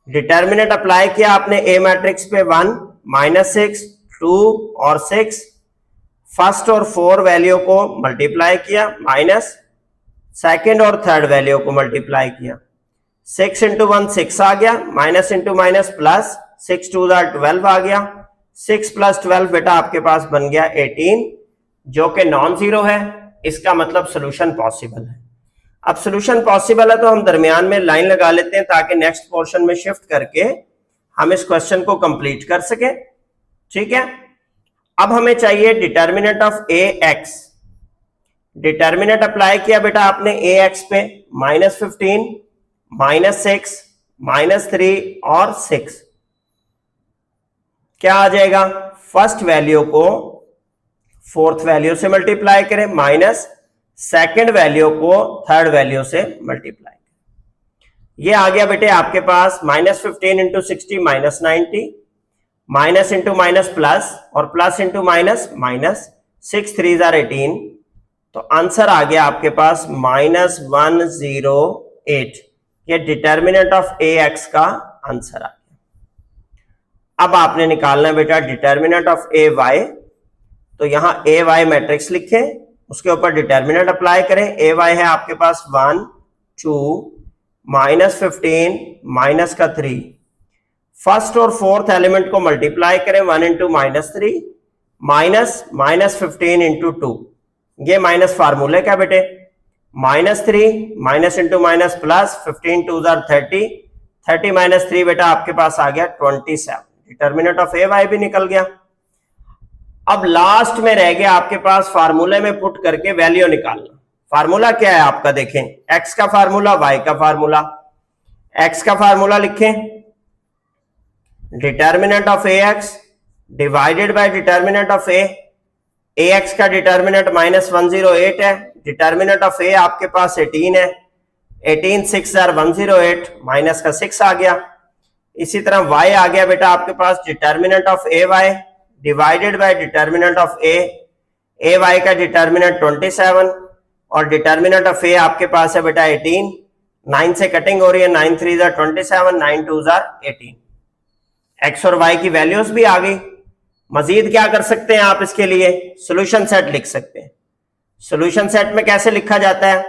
Speaker 1: डिटर्मिनेंट अप्लाई किया आपने ए मैट्रिक्स पे 1, -6, 2 और 6। फर्स्ट और 4 वैल्यू को मल्टीप्लाई किया, माइनस सेकंड और थर्ड वैल्यू को मल्टीप्लाई किया। 6 इंटू 1 6 आ गया, माइनस इंटू माइनस प्लस, 6 2 12 आ गया। 6 + 12 बेटा आपके पास बन गया 18 जो कि नॉन जीरो है। इसका मतलब सोल्यूशन पॉसिबल है। अब सोल्यूशन पॉसिबल है तो हम दरमियान में लाइन लगा लेते हैं ताकि नेक्स्ट पोर्शन में शिफ्ट करके हम इस क्वेश्चन को कंप्लीट कर सके। ठीक है, अब हमें चाहिए determinant of A x. Determinant apply किया बेटा आपने ए एक्स पे, -15, -6, -3 और 6। क्या आ जाएगा? फर्स्ट वैल्यू को फोर्थ वैल्यू से मल्टीप्लाई करें, माइनस सेकंड वैल्यू को थर्ड वैल्यू से मल्टीप्लाई करें। ये आ गया बेटे आपके पास -15 into 60 -90, minus into minus plus और प्लस इंटू माइनस माइनस, 6 3 18। तो आंसर आ गया आपके पास -108। ये डिटर्मिनेंट ऑफ ए एक्स का आंसर आ गया। अब आपने निकालना है बेटा डिटर्मिनेंट ऑफ ए वाई। तो यहां ए वाई मैट्रिक्स लिखें, उसके ऊपर डिटर्मिनेंट अप्लाई करें। ए वाई है आपके पास 1 2 -15 माइनस का 3। फर्स्ट और फोर्थ एलिमेंट को मल्टीप्लाई करें, 1 इंटू -3 माइनस -15 इंटू 2। ये माइनस फार्मूले क्या बेटे, -3 माइनस इंटू माइनस प्लस, 15 2 30, 30 - 3 बेटा आपके पास आ गया 27। डिटर्मिनेंट ऑफ ए वाई भी निकल गया। अब लास्ट में रह गया आपके पास फार्मूले में पुट करके वैल्यू निकालना। फार्मूला क्या है आपका, देखें एक्स का फार्मूला, वाई का फार्मूला। एक्स का फार्मूला लिखें, determinant of A X divided by determinant of A. A x का डिटर्मिनेंट -108 है, डिटर्मिनेंट ऑफ ए आपके पास 18 है। 18 6 108, माइनस का 6 आ गया। इसी तरह वाई आ गया बेटा आपके पास determinant of A Y divided by determinant of A Y का डिटर्मिनेंट 27 और डिटर्मिनेंट ऑफ ए आपके पास है बेटा 18। 9 से कटिंग हो रही है, 9 3 27, 9 2 18। एक्स और वाई की वैल्यूज भी आ गई। मजीद क्या कर सकते हैं आप इसके लिए, सॉल्यूशन सेट लिख सकते हैं। सॉल्यूशन सेट में कैसे लिखा जाता है,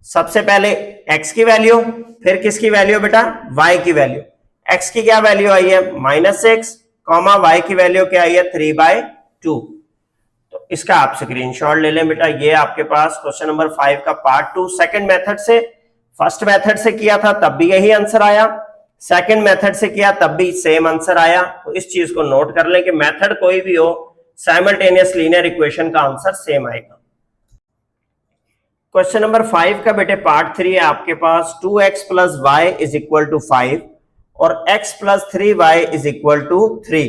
Speaker 1: सबसे पहले एक्स की वैल्यू, फिर किसकी वैल्यू बेटा, वाई की वैल्यू। एक्स की क्या वैल्यू आई है -6, वाई की वैल्यू क्या आई है 3/2। तो इसका आप स्क्रीनशॉट ले लें बेटा। ये आपके पास क्वेश्चन नंबर 5 का पार्ट 2 सेकंड मेथड से। फर्स्ट मेथड से किया था तब भी यही आंसर आया, सेकंड मेथड से किया तब भी सेम आंसर आया। तो इस चीज को नोट कर लें कि मेथड कोई भी हो, साइमल्टेनियस लीनियर इक्वेशन का आंसर सेम आएगा। क्वेश्चन नंबर 5 का बेटे पार्ट 3 है आपके पास। 2x + y = 5 और x + 3y = 3।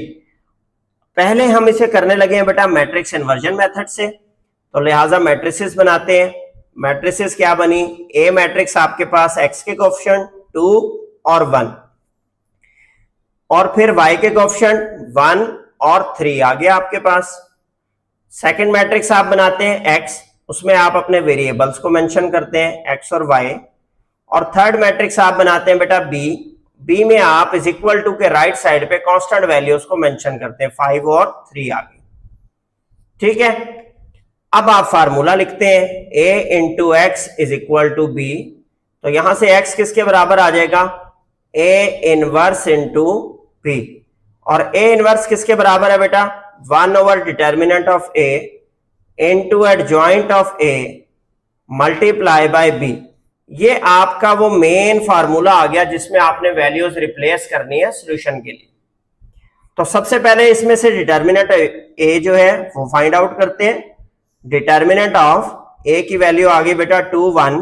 Speaker 1: पहले हम इसे करने लगे हैं बेटा मैट्रिक्स इन्वर्जन मेथड से, तो लिहाजा मैट्रिसेस बनाते हैं। मैट्रिसेस क्या बनी, ए मैट्रिक्स आपके पास x के कोएफिशिएंट 2 और 1 और फिर y के कोएफिशिएंट 1 और 3 आ गया आपके पास। सेकंड मैट्रिक्स आप बनाते हैं एक्स, उसमें आप अपने वेरिएबल्स को मेंशन करते हैं एक्स और वाई। और थर्ड मैट्रिक्स आप बनाते हैं बेटा बी, बी में आप इज इक्वल टू के राइट साइड पे कांस्टेंट वैल्यूज को मेंशन करते हैं 5 और 3 आ गए। ठीक है, अब आप फार्मूला लिखते हैं a into X is equal to B, तो यहां से x किसके बराबर आ जाएगा, a इनवर्स इंटू बी। और a इनवर्स किसके बराबर है बेटा, 1 over determinant of a into adjoint of a multiply by b। ये आपका वो मेन फार्मूला आ गया जिसमें आपने वैल्यूज रिप्लेस करनी है सॉल्यूशन के लिए। तो सबसे पहले इसमें से डिटर्मिनेंट a जो है वो फाइंड आउट करते हैं। डिटर्मिनेंट ऑफ a की वैल्यू आ गई बेटा 2 1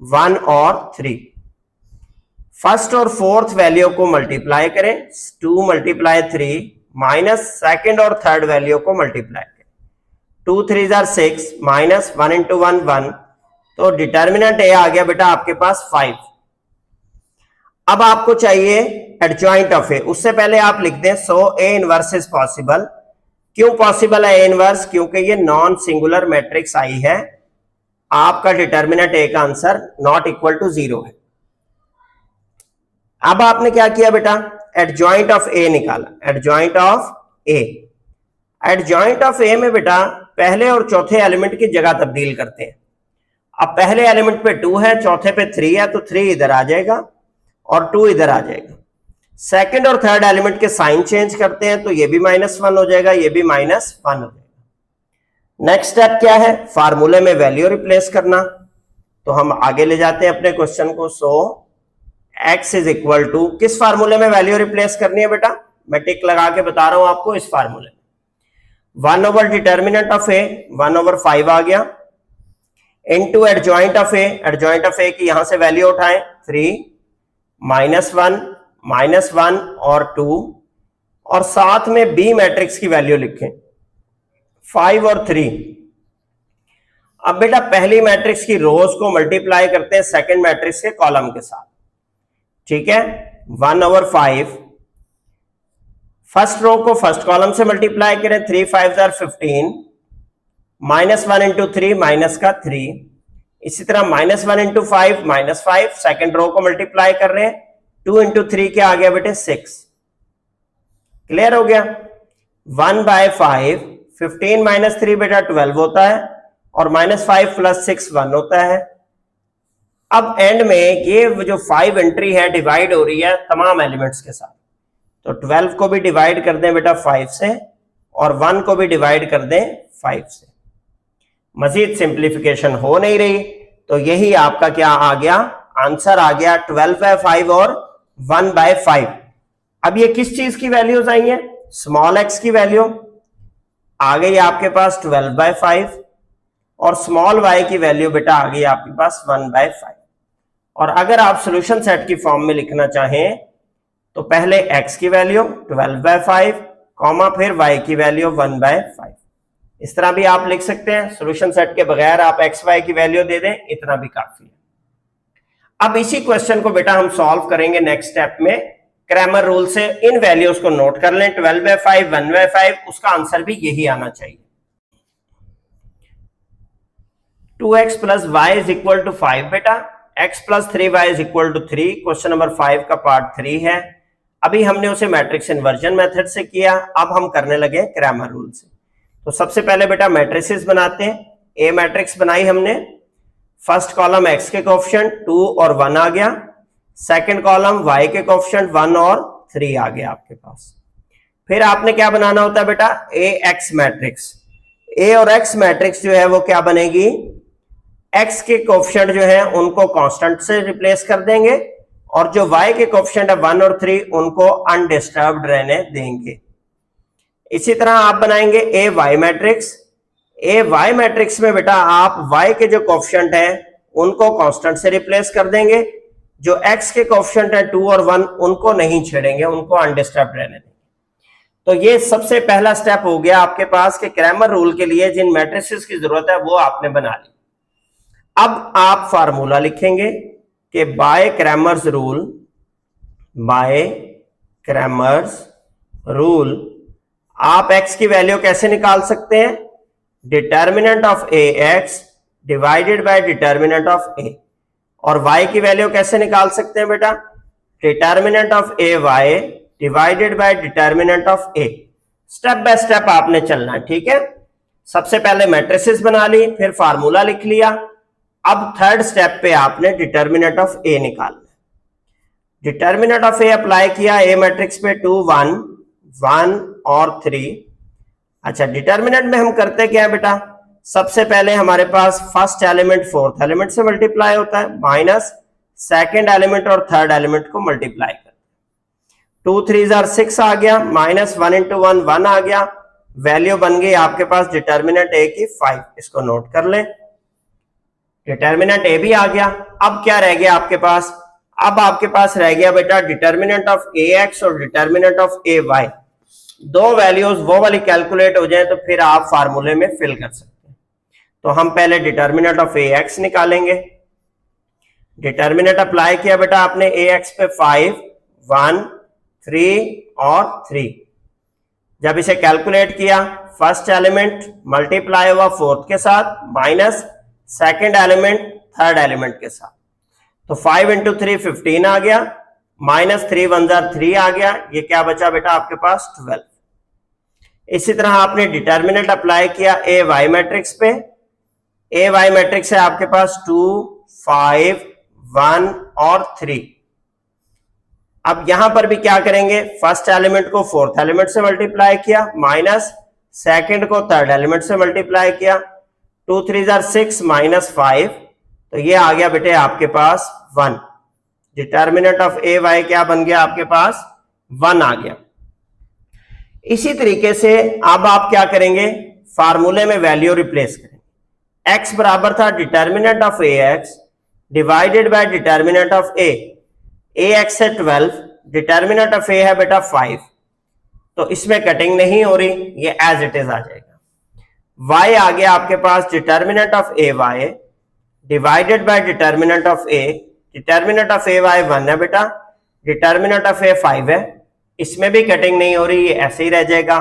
Speaker 1: 1 और 3। फर्स्ट और फोर्थ वैल्यू को मल्टीप्लाई करें, 2 मल्टीप्लाई 3 माइनस सेकेंड और थर्ड वैल्यू को मल्टीप्लाई करें, 2 3 6 माइनस 1 इंटू 1 1। तो डिटर्मिनेंट a आ गया बेटा आपके पास 5। अब आपको चाहिए एडजॉइंट ऑफ a, उससे पहले आप लिख दें सो a इनवर्स इज पॉसिबल। क्यों पॉसिबल है a इनवर्स, क्योंकि ये नॉन सिंगुलर मैट्रिक्स आई है, आपका डिटर्मिनेंट a का आंसर नॉट इक्वल टू 0 है। अब आपने क्या किया बेटा, एडजॉइंट ऑफ a निकाला, adjoint of a। Adjoint of a में बेटा पहले और चौथे एलिमेंट की जगह तब्दील करते हैं। अब पहले एलिमेंट पे 2 है, चौथे पे 3 है, तो 3 इधर आ जाएगा और 2 इधर आ जाएगा। सेकंड और थर्ड एलिमेंट के साइन चेंज करते हैं, तो ये भी -1 हो जाएगा, ये भी -1 हो जाएगा। नेक्स्ट स्टेप क्या है, फार्मूले में वैल्यू रिप्लेस करना। तो हम आगे ले जाते हैं अपने क्वेश्चन को। सो x इज इक्वल टू, किस फार्मूले में वैल्यू रिप्लेस करनी है बेटा, मैं टिक लगा के बता रहा हूं आपको, इस फार्मूले में 1 over determinant of a 1 over 5 आ गया, into adjoint of a, adjoint of a की यहां से वैल्यू उठाएं 3 -1 और 2, और साथ में b मैट्रिक्स की वैल्यू लिखें 5 और 3। अब बेटा पहली मैट्रिक्स की रोज को मल्टीप्लाई करते हैं सेकंड मैट्रिक्स के कॉलम के साथ। ठीक है, 1 ओवर 5, फर्स्ट रो को फर्स्ट कॉलम से मल्टीप्लाई करें, 3 5 15, -1 इंटू 3 माइनस का 3। इसी तरह -1 इंटू 5 -5, सेकेंड रो को मल्टीप्लाई कर रहे हैं, 2 इंटू 3 क्या आ गया बेटे 6। क्लियर हो गया, 1/5, 15 माइनस 3 बेटा 12 होता है, और -5 + 6 1 होता है। अब एंड में ये जो 5 एंट्री है डिवाइड हो रही है तमाम एलिमेंट्स के साथ, तो 12 को भी डिवाइड कर दें बेटा 5 से, और 1 को भी डिवाइड कर दें 5 से। मजीद सिंप्लीफिकेशन हो नहीं रही, तो यही आपका क्या आ गया, आंसर आ गया 12/5 और 1/5। अब ये किस चीज की वैल्यूज आई हैं, स्मॉल x की वैल्यू आ गई आपके पास 12/5, और स्मॉल y की वैल्यू बेटा आ गई आपके पास 1/5। और अगर आप सॉल्यूशन सेट की फॉर्म में लिखना चाहें तो पहले x की वैल्यू 12/5, कॉमा फिर y की वैल्यू 1/5। इस तरह भी आप लिख सकते हैं, सॉल्यूशन सेट के बगैर आप x y की वैल्यू दे दें, इतना भी काफी है। अब इसी क्वेश्चन को बेटा हम सॉल्व करेंगे नेक्स्ट स्टेप में क्रैमर रूल से। इन वैल्यूज को नोट कर लें, 12/5 1/5, उसका आंसर भी यही आना चाहिए। 2x + y = 5 बेटा, x + 3y = 3। क्वेश्चन नंबर 5 का पार्ट 3 है। अभी हमने उसे मैट्रिक्स इन्वर्जन मेथड से किया, अब हम करने लगे क्रैमर रूल से। तो सबसे पहले बेटा मैट्रिसेस बनाते हैं। ए मैट्रिक्स बनाई हमने, फर्स्ट कॉलम x के कोएफिशिएंट 2 और 1 आ गया, सेकंड कॉलम y के कोएफिशिएंट 1 और 3 आ गया आपके पास। फिर आपने क्या बनाना होता है बेटा, ax मैट्रिक्स। a और x मैट्रिक्स जो है वो क्या बनेगी, x के कोएफिशिएंट जो है उनको कांस्टेंट से रिप्लेस कर देंगे, और जो y के कोएफिशिएंट है 1 और 3 उनको अनडिस्टर्ब्ड रहने देंगे। इसी तरह आप बनाएंगे ए वाई मैट्रिक्स। ए वाई मैट्रिक्स में बेटा आप y के जो कोएफिशिएंट है उनको कांस्टेंट से रिप्लेस कर देंगे, जो x के कोएफिशिएंट है 2 और 1 उनको नहीं छेड़ेंगे, उनको अनडिस्टर्ब्ड रहने देंगे। तो ये सबसे पहला स्टेप हो गया आपके पास कि क्रैमर रूल के लिए जिन मैट्रिसेस की जरूरत है वो आपने बना ली। अब आप फार्मूला लिखेंगे कि बाय क्रैमर्स रूल आप x की वैल्यू कैसे निकाल सकते हैं? Determinant of A X divided by determinant of A. और y की वैल्यू कैसे निकाल सकते हैं बेटा? Determinant of A Y divided by determinant of A. Step by step आपने चलना है, ठीक है। सबसे पहले मैट्रिसेस बना ली, फिर फार्मूला लिख लिया। अब थर्ड स्टेप पे आपने डिटर्मिनेंट ऑफ ए निकालना। डिटर्मिनेंट ऑफ ए अप्लाई किया ए मैट्रिक्स पे 2 1 1 और 3। अच्छा, डिटर्मिनेंट में हम करते क्या है बेटा? सबसे पहले हमारे पास फर्स्ट एलिमेंट फोर्थ एलिमेंट से मल्टीप्लाई होता है, माइनस सेकेंड एलिमेंट और थर्ड एलिमेंट को मल्टीप्लाई करते हैं। 2 3 6 आ गया, माइनस 1 इंटू 1 1 आ गया। वैल्यू बन गई आपके पास डिटर्मिनेंट ए की 5। इसको नोट कर ले। डिटर्मिनेंट ए भी आ गया। अब क्या रह गया आपके पास? अब आपके पास रह गया बेटा डिटर्मिनेंट ऑफ ए एक्स और डिटर्मिनेंट ऑफ ए वाई। दो वैल्यूज वो वाली कैलकुलेट हो जाए तो फिर आप फार्मूले में फिल कर सकते हैं। तो हम पहले डिटर्मिनेंट ऑफ ए एक्स निकालेंगे। डिटर्मिनेंट अप्लाई किया बेटा आपने ए एक्स पे 5 1 3 और 3। जब इसे कैलकुलेट किया, फर्स्ट एलिमेंट मल्टीप्लाई हुआ फोर्थ के साथ, minus second element third element के साथ। तो 5 इंटू 3 15 आ गया, माइनस 3 1 3 आ गया। ये क्या बचा बेटा आपके पास? 12। इसी तरह आपने डिटर्मिनेंट अप्लाई किया ए वाई मैट्रिक्स पे। ए वाई मैट्रिक्स है आपके पास 2 5 1 और 3। अब यहां पर भी क्या करेंगे? फर्स्ट एलिमेंट को फोर्थ एलिमेंट से मल्टीप्लाई किया, माइनस सेकेंड को थर्ड एलिमेंट से मल्टीप्लाई किया। 2 3 6 माइनस 5, तो ये आ गया बेटे आपके पास 1। डिटर्मिनेंट ऑफ ए वाई क्या बन गया आपके पास? 1 आ गया। इसी तरीके से अब आप क्या करेंगे? फार्मूले में वैल्यू रिप्लेस करेंगे। x बराबर था determinant of A X divided by determinant of A. A x है 12, डिटर्मिनेंट ऑफ ए है बेटा 5, तो इसमें कटिंग नहीं हो रही, ये एज इट इज आ जाएगा। y आ गया आपके पास determinant of A Y divided by determinant of A. Determinant of A Y 1 है बेटा, डिटर्मिनेंट ऑफ ए 5 है, इसमें भी कटिंग नहीं हो रही, ये ऐसे ही रह जाएगा।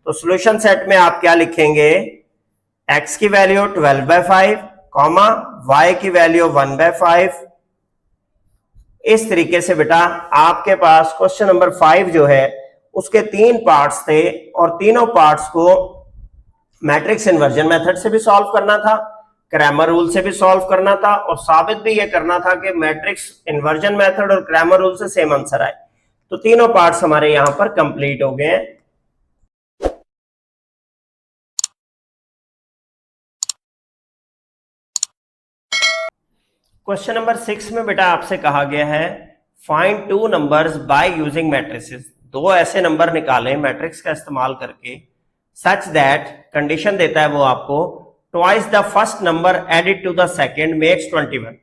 Speaker 1: तो सॉल्यूशन सेट में आप क्या लिखेंगे? x की वैल्यू 12/5 कॉमा y की वैल्यू 1/5। इस तरीके से बेटा आपके पास क्वेश्चन नंबर 5 जो है उसके 3 पार्ट्स थे और तीनों पार्ट्स को मैट्रिक्स इन्वर्जन मेथड से भी सॉल्व करना था, क्रैमर रूल से भी सॉल्व करना था और साबित भी ये करना था कि मैट्रिक्स इन्वर्जन मेथड और क्रैमर रूल से सेम आंसर आए। तो तीनों पार्ट्स हमारे यहां पर कंप्लीट हो गए हैं। क्वेश्चन नंबर 6 में बेटा आपसे कहा गया है find 2 numbers by using matrices. दो ऐसे नंबर निकालें मैट्रिक्स का इस्तेमाल करके, सच दैट कंडीशन देता है वो आपको twice the first number added to the second makes 21।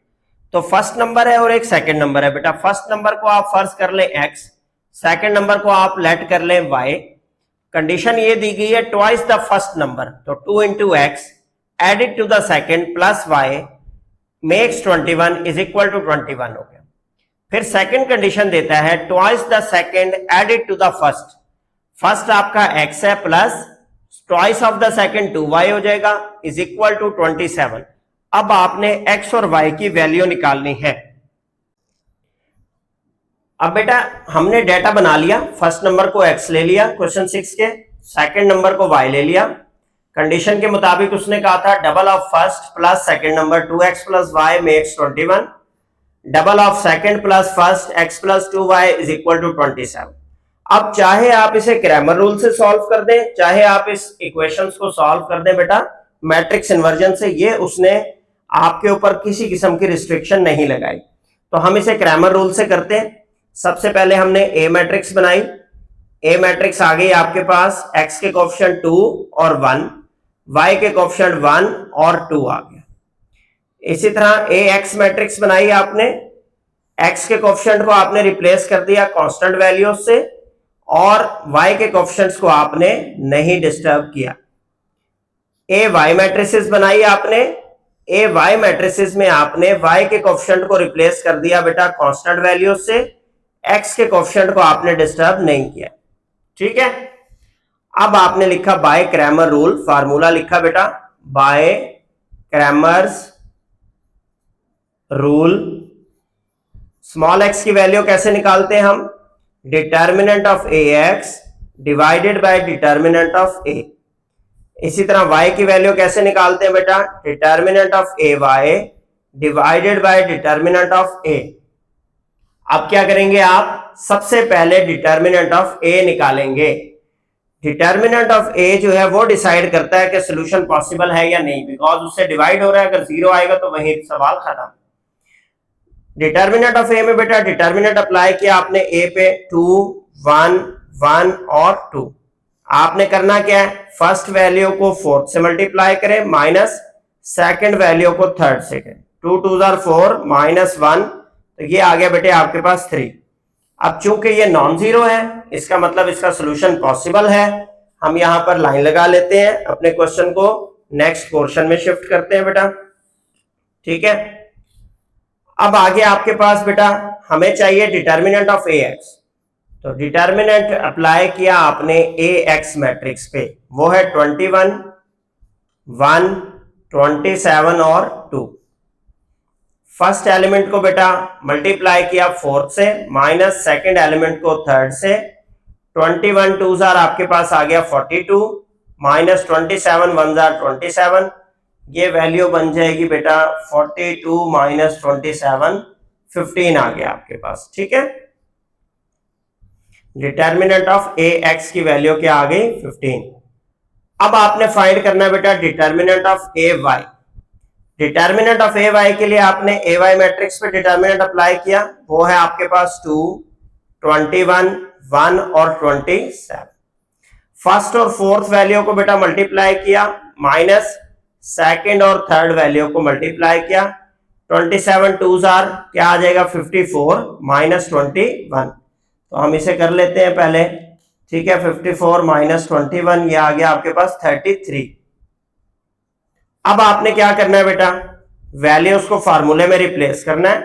Speaker 1: तो फर्स्ट नंबर है और एक सेकंड नंबर है बेटा। फर्स्ट नंबर को आप फर्ज कर लें x, सेकंड नंबर को आप लेट कर लें y। कंडीशन ये दी गई है ट्वाइस द फर्स्ट नंबर, तो 2 into X added to the second plus y makes 21 is equal to 21 हो गया। फिर सेकंड कंडीशन देता है twice the second added to the first. First आपका x है plus twice of the second 2y हो जाएगा इज इक्वल टू 27। अब आपने x और y की वैल्यू निकालनी है। अब बेटा हमने डेटा बना लिया, फर्स्ट नंबर को x ले लिया क्वेश्चन 6 के, सेकंड नंबर को y ले लिया। कंडीशन के मुताबिक उसने कहा था double of first plus second number 2x plus y makes 21, double of second plus first x plus 2y is equal to 27। अब चाहे आप इसे क्रैमर रूल से सॉल्व कर दें, चाहे आप इस इक्वेशंस को सॉल्व कर दें बेटा मैट्रिक्स इन्वर्जन से, ये उसने आपके ऊपर किसी किस्म की रिस्ट्रिक्शन नहीं लगाई। तो हम इसे क्रैमर रूल से करते हैं। सबसे पहले हमने ए मैट्रिक्स बनाई। ए मैट्रिक्स आ गई आपके पास, x के कोएफिशिएंट 2 और 1, y के कोएफिशिएंट 1 और 2 आ गया। इसी तरह ए एक्स मैट्रिक्स बनाई आपने, x के कोएफिशिएंट को आपने रिप्लेस कर दिया कांस्टेंट वैल्यूज से और y के कोएफिशिएंट्स को आपने नहीं डिस्टर्ब किया। ए वाई मैट्रिसेस बनाई आपने, ए वाई मैट्रिसेस में आपने y के कोएफिशिएंट को रिप्लेस कर दिया बेटा कांस्टेंट वैल्यूज से, x के कोएफिशिएंट को आपने डिस्टर्ब नहीं किया। ठीक है, अब आपने लिखा बाय क्रैमर रूल, फार्मूला लिखा बेटा by Cramer's rule. Small X की वैल्यू कैसे निकालते हैं हम, determinant of A X divided by determinant of A. इसी तरह y की वैल्यू कैसे निकालते हैं बेटा, determinant of A Y divided by determinant of A. अब क्या करेंगे आप, सबसे पहले डिटर्मिनेंट ऑफ ए निकालेंगे। डिटर्मिनेंट ऑफ ए जो है वो डिसाइड करता है कि सॉल्यूशन पॉसिबल है या नहीं, बिकॉज उससे डिवाइड हो रहा है, अगर जीरो आएगा तो वही सवाल खत्म। डिटर्मिनेंट ऑफ ए में बेटा डिटर्मिनेंट अप्लाई किया आपने ए पे, 2 1 1 और 2। आपने करना क्या है, फर्स्ट वैल्यू को फोर्थ से मल्टीप्लाई करें माइनस सेकंड वैल्यू को थर्ड से करें। 2 2 4 माइनस 1, तो ये आ गया बेटे आपके पास 3। अब चूंकि ये नॉन जीरो है, इसका मतलब इसका सॉल्यूशन पॉसिबल है। हम यहां पर लाइन लगा लेते हैं, अपने क्वेश्चन को नेक्स्ट पोर्शन में शिफ्ट करते हैं बेटा, ठीक है। अब आगे आपके पास बेटा हमें चाहिए डिटर्मिनेंट ऑफ ए एक्स, तो डिटर्मिनेंट अप्लाई किया आपने ए एक्स मैट्रिक्स पे, वो है 21 1 27 और 2। फर्स्ट एलिमेंट को बेटा मल्टीप्लाई किया फोर्थ से माइनस सेकंड एलिमेंट को थर्ड से। 21 2 आपके पास आ गया 42 माइनस 27 1 27, ये वैल्यू बन जाएगी बेटा 42 माइनस 27 15 आ गया आपके पास, ठीक है। डिटर्मिनेंट ऑफ ए एक्स की वैल्यू क्या आ गई 15। अब आपने फाइंड करना है बेटा determinant of A Y. Determinant of A Y के लिए आपने ए वाई मैट्रिक्स पे डिटर्मिनेंट अप्लाई किया, वो है आपके पास 2 21 1 और 27। फर्स्ट और फोर्थ वैल्यू को बेटा मल्टीप्लाई किया, माइनस सेकंड और थर्ड वैल्यू को मल्टीप्लाई किया। 27 2 क्या आ जाएगा 54 माइनस 21, तो हम इसे कर लेते हैं पहले, ठीक है। 54 माइनस 21 ये आ गया आपके पास 33। अब आपने क्या करना है बेटा, वैल्यूज को फार्मूले में रिप्लेस करना है।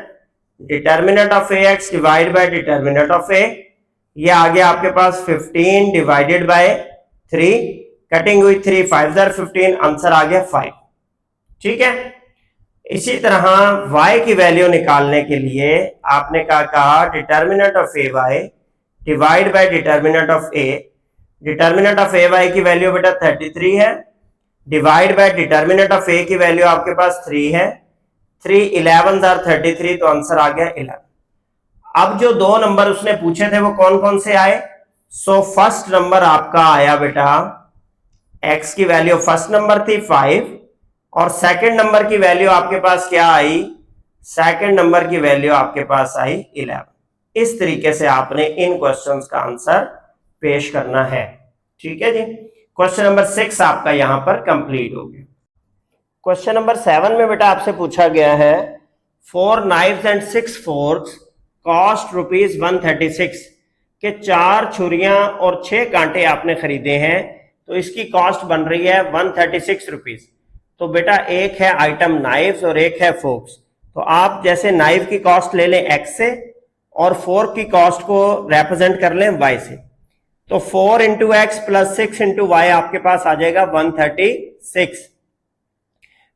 Speaker 1: Determinant of A X divide by determinant of A, ये आ गया आपके पास 15 डिवाइडेड बाय 3, कटिंग हुई 3 5 15, आंसर आ गया 5, ठीक है। इसी तरह y की वैल्यू निकालने के लिए आपने क्या कहा, determinant of A Y divide by determinant of A. Determinant of A Y की वैल्यू बेटा 33 है, divide by determinant of A की वैल्यू आपके पास 3 है। 3 11 33, तो आंसर आ गया 11। अब जो दो नंबर उसने पूछे थे वो कौन कौन से आए, सो फर्स्ट नंबर आपका आया बेटा, x की वैल्यू फर्स्ट नंबर थी 5, और सेकंड नंबर की वैल्यू आपके पास क्या आई, सेकंड नंबर की वैल्यू आपके पास आई 11। इस तरीके से आपने इन क्वेश्चंस का आंसर पेश करना है, ठीक है जी। क्वेश्चन नंबर 6 आपका यहां पर कंप्लीट हो गया। क्वेश्चन नंबर 7 में बेटा आपसे पूछा गया है 4 नाइफ्स एंड 6 फोर्क्स कॉस्ट ₹136 के 4 छुरियां और 6 कांटे आपने खरीदे हैं, तो इसकी कॉस्ट बन रही है 136 रुपीज। तो बेटा एक है आइटम नाइफ्स और एक है फोर्क्स, तो आप जैसे नाइफ की कॉस्ट ले लें x से और फोर्क की कॉस्ट को रिप्रेजेंट कर लें y से, तो 4 into X plus 6 into Y आपके पास आ जाएगा 136।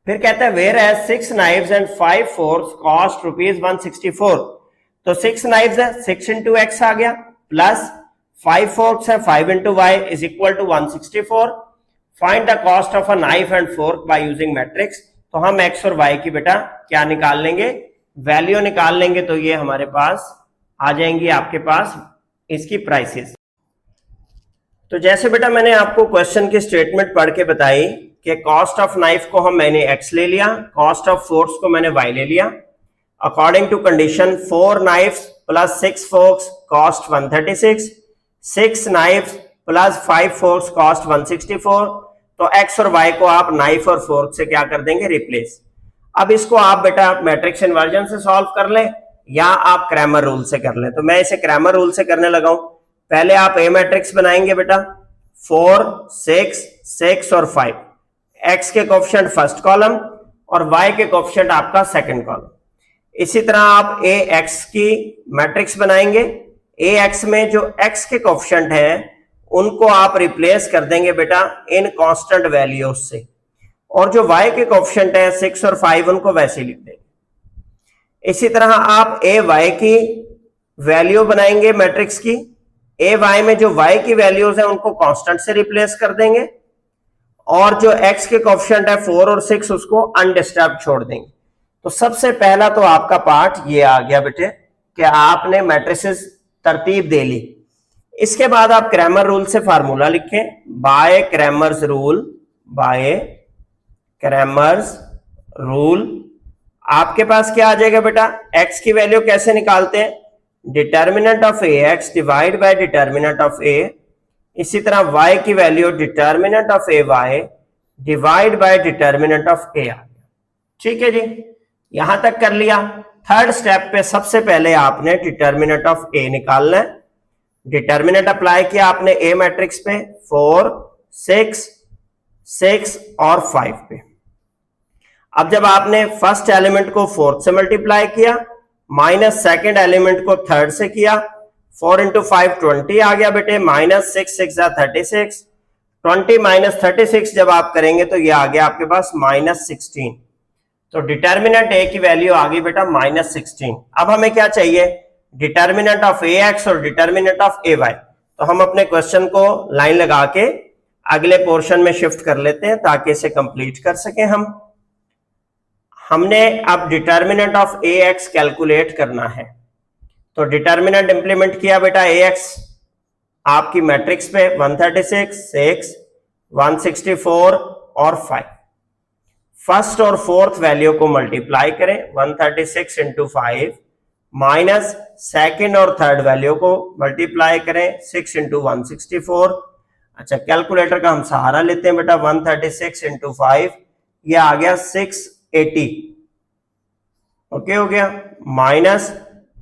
Speaker 1: फिर कहता है whereas 6 knives and 5 forks cost ₹164, तो 6 नाइफ्स है 6 इंटू एक्स आ गया, प्लस 5 फोर्क्स है 5 into Y is equal to 164। Find the cost of a knife and fork by using matrix, तो हम x और y की बेटा क्या निकाल लेंगे, वैल्यू निकाल लेंगे, तो ये हमारे पास आ जाएंगी आपके पास इसकी प्राइसेस। तो जैसे बेटा मैंने आपको क्वेश्चन की स्टेटमेंट पढ़ के बताई कि कॉस्ट ऑफ नाइफ को मैंने x ले लिया, कॉस्ट ऑफ फोर्क्स को मैंने y ले लिया। According to condition 4 knives plus 6 forks cost 136, 6 knives plus 5 forks cost 164, तो x और y को आप नाइफ और फोर्क से क्या कर देंगे, रिप्लेस। अब इसको आप बेटा मैट्रिक्स इन्वर्जन से सॉल्व कर लें या आप क्रैमर रूल से कर लें, तो मैं इसे क्रैमर रूल से करने लगा हूं। पहले आप ए मैट्रिक्स बनाएंगे बेटा 4 6 6 और 5, x के कोएफिशिएंट फर्स्ट कॉलम और y के कोएफिशिएंट आपका सेकंड कॉलम। इसी तरह आप ए एक्स की मैट्रिक्स बनाएंगे, ए एक्स में जो x के कोएफिशिएंट है उनको आप रिप्लेस कर देंगे बेटा इन कांस्टेंट वैल्यूज से, और जो y के कोएफिशिएंट है 6 और 5 उनको वैसे लिख देंगे। इसी तरह आप ए वाई की वैल्यू बनाएंगे मैट्रिक्स की, ए वाई में जो y की वैल्यूज है उनको कांस्टेंट से रिप्लेस कर देंगे, और जो x के कोएफिशिएंट है 4 और 6 उसको अनडिस्टर्ब छोड़ देंगे। तो सबसे पहला तो आपका पार्ट ये आ गया बेटे कि आपने मैट्रिसेस तरतीब दे ली। इसके बाद आप क्रैमर रूल से फार्मूला लिखें, बाय क्रैमर्स रूल आपके पास क्या आ जाएगा बेटा, x की वैल्यू कैसे निकालते हैं, determinant of A X divide by determinant of A, इसी तरह y की value determinant of A Y divide by determinant of A आ गया। ठीक है जी, यहां तक कर लिया। थर्ड स्टेप पे सबसे पहले आपने डिटर्मिनेंट ऑफ ए निकालना है। डिटर्मिनेंट अप्लाई किया आपने ए मैट्रिक्स पे 4, 6 और 5 पे। अब जब आपने फर्स्ट एलिमेंट को फोर्थ से मल्टीप्लाई किया, माइनस सेकेंड एलिमेंट को थर्ड से किया, 4 इंटू 5 20 आ गया बेटे, माइनस 6 6 36, 20 माइनस 36 जब आप करेंगे तो ये आ गया आपके पास माइनस 16। तो डिटर्मिनेंट ए की वैल्यू आ गई बेटा माइनस 16। अब हमें क्या चाहिए, डिटर्मिनेंट ऑफ ए एक्स और डिटर्मिनेंट ऑफ ए वाई। तो हम अपने क्वेश्चन को लाइन लगा के अगले पोर्शन में शिफ्ट कर लेते हैं ताकि इसे कंप्लीट कर सकें हमने अब determinant of A x calculate करना है। तो डिटर्मिनेंट इंप्लीमेंट किया बेटा, ए एक्स आपकी मैट्रिक्स पे 136, 6, 164 और 5। फर्स्ट और फोर्थ वैल्यू को मल्टीप्लाई करें, 136 इंटू 5 माइनस सेकेंड और थर्ड वैल्यू को मल्टीप्लाई करें 6 इंटू 164। अच्छा, कैलकुलेटर का हम सहारा लेते हैं बेटा, 136 इंटू 5 ये आ गया 680। ओके हो गया, माइनस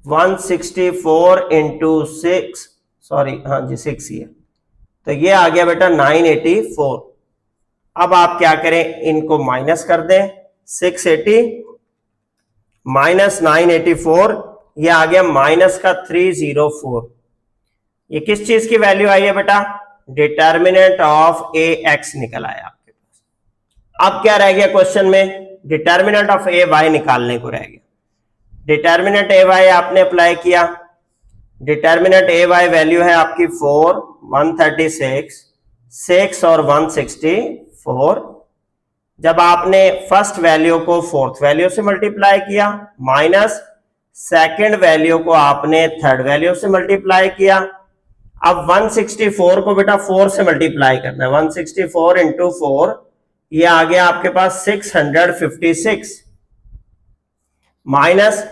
Speaker 1: 164 इंटू 6, सॉरी हाँ जी 6 ही है, तो ये आ गया बेटा 984। अब आप क्या करें, इनको माइनस कर दें, 680 माइनस 984 ये आ गया माइनस का 304। ये किस चीज की वैल्यू आई है बेटा, डिटर्मिनेंट ऑफ ए एक्स निकल आया आपके पास। अब क्या रह गया क्वेश्चन में, डिटर्मिनेंट ऑफ ए वाई निकालने को रह गया। डिटर्मिनेंट ए वाई आपने अप्लाई किया, डिटर्मिनेंट ए वाई वैल्यू है आपकी 4, 136, 6 और 164। जब आपने फर्स्ट वैल्यू को फोर्थ वैल्यू से मल्टीप्लाई किया, माइनस सेकेंड वैल्यू को आपने थर्ड वैल्यू से मल्टीप्लाई किया। अब 164 को बेटा 4 से मल्टीप्लाई करना है, 164 इंटू 4 ये आ गया आपके पास 656, माइनस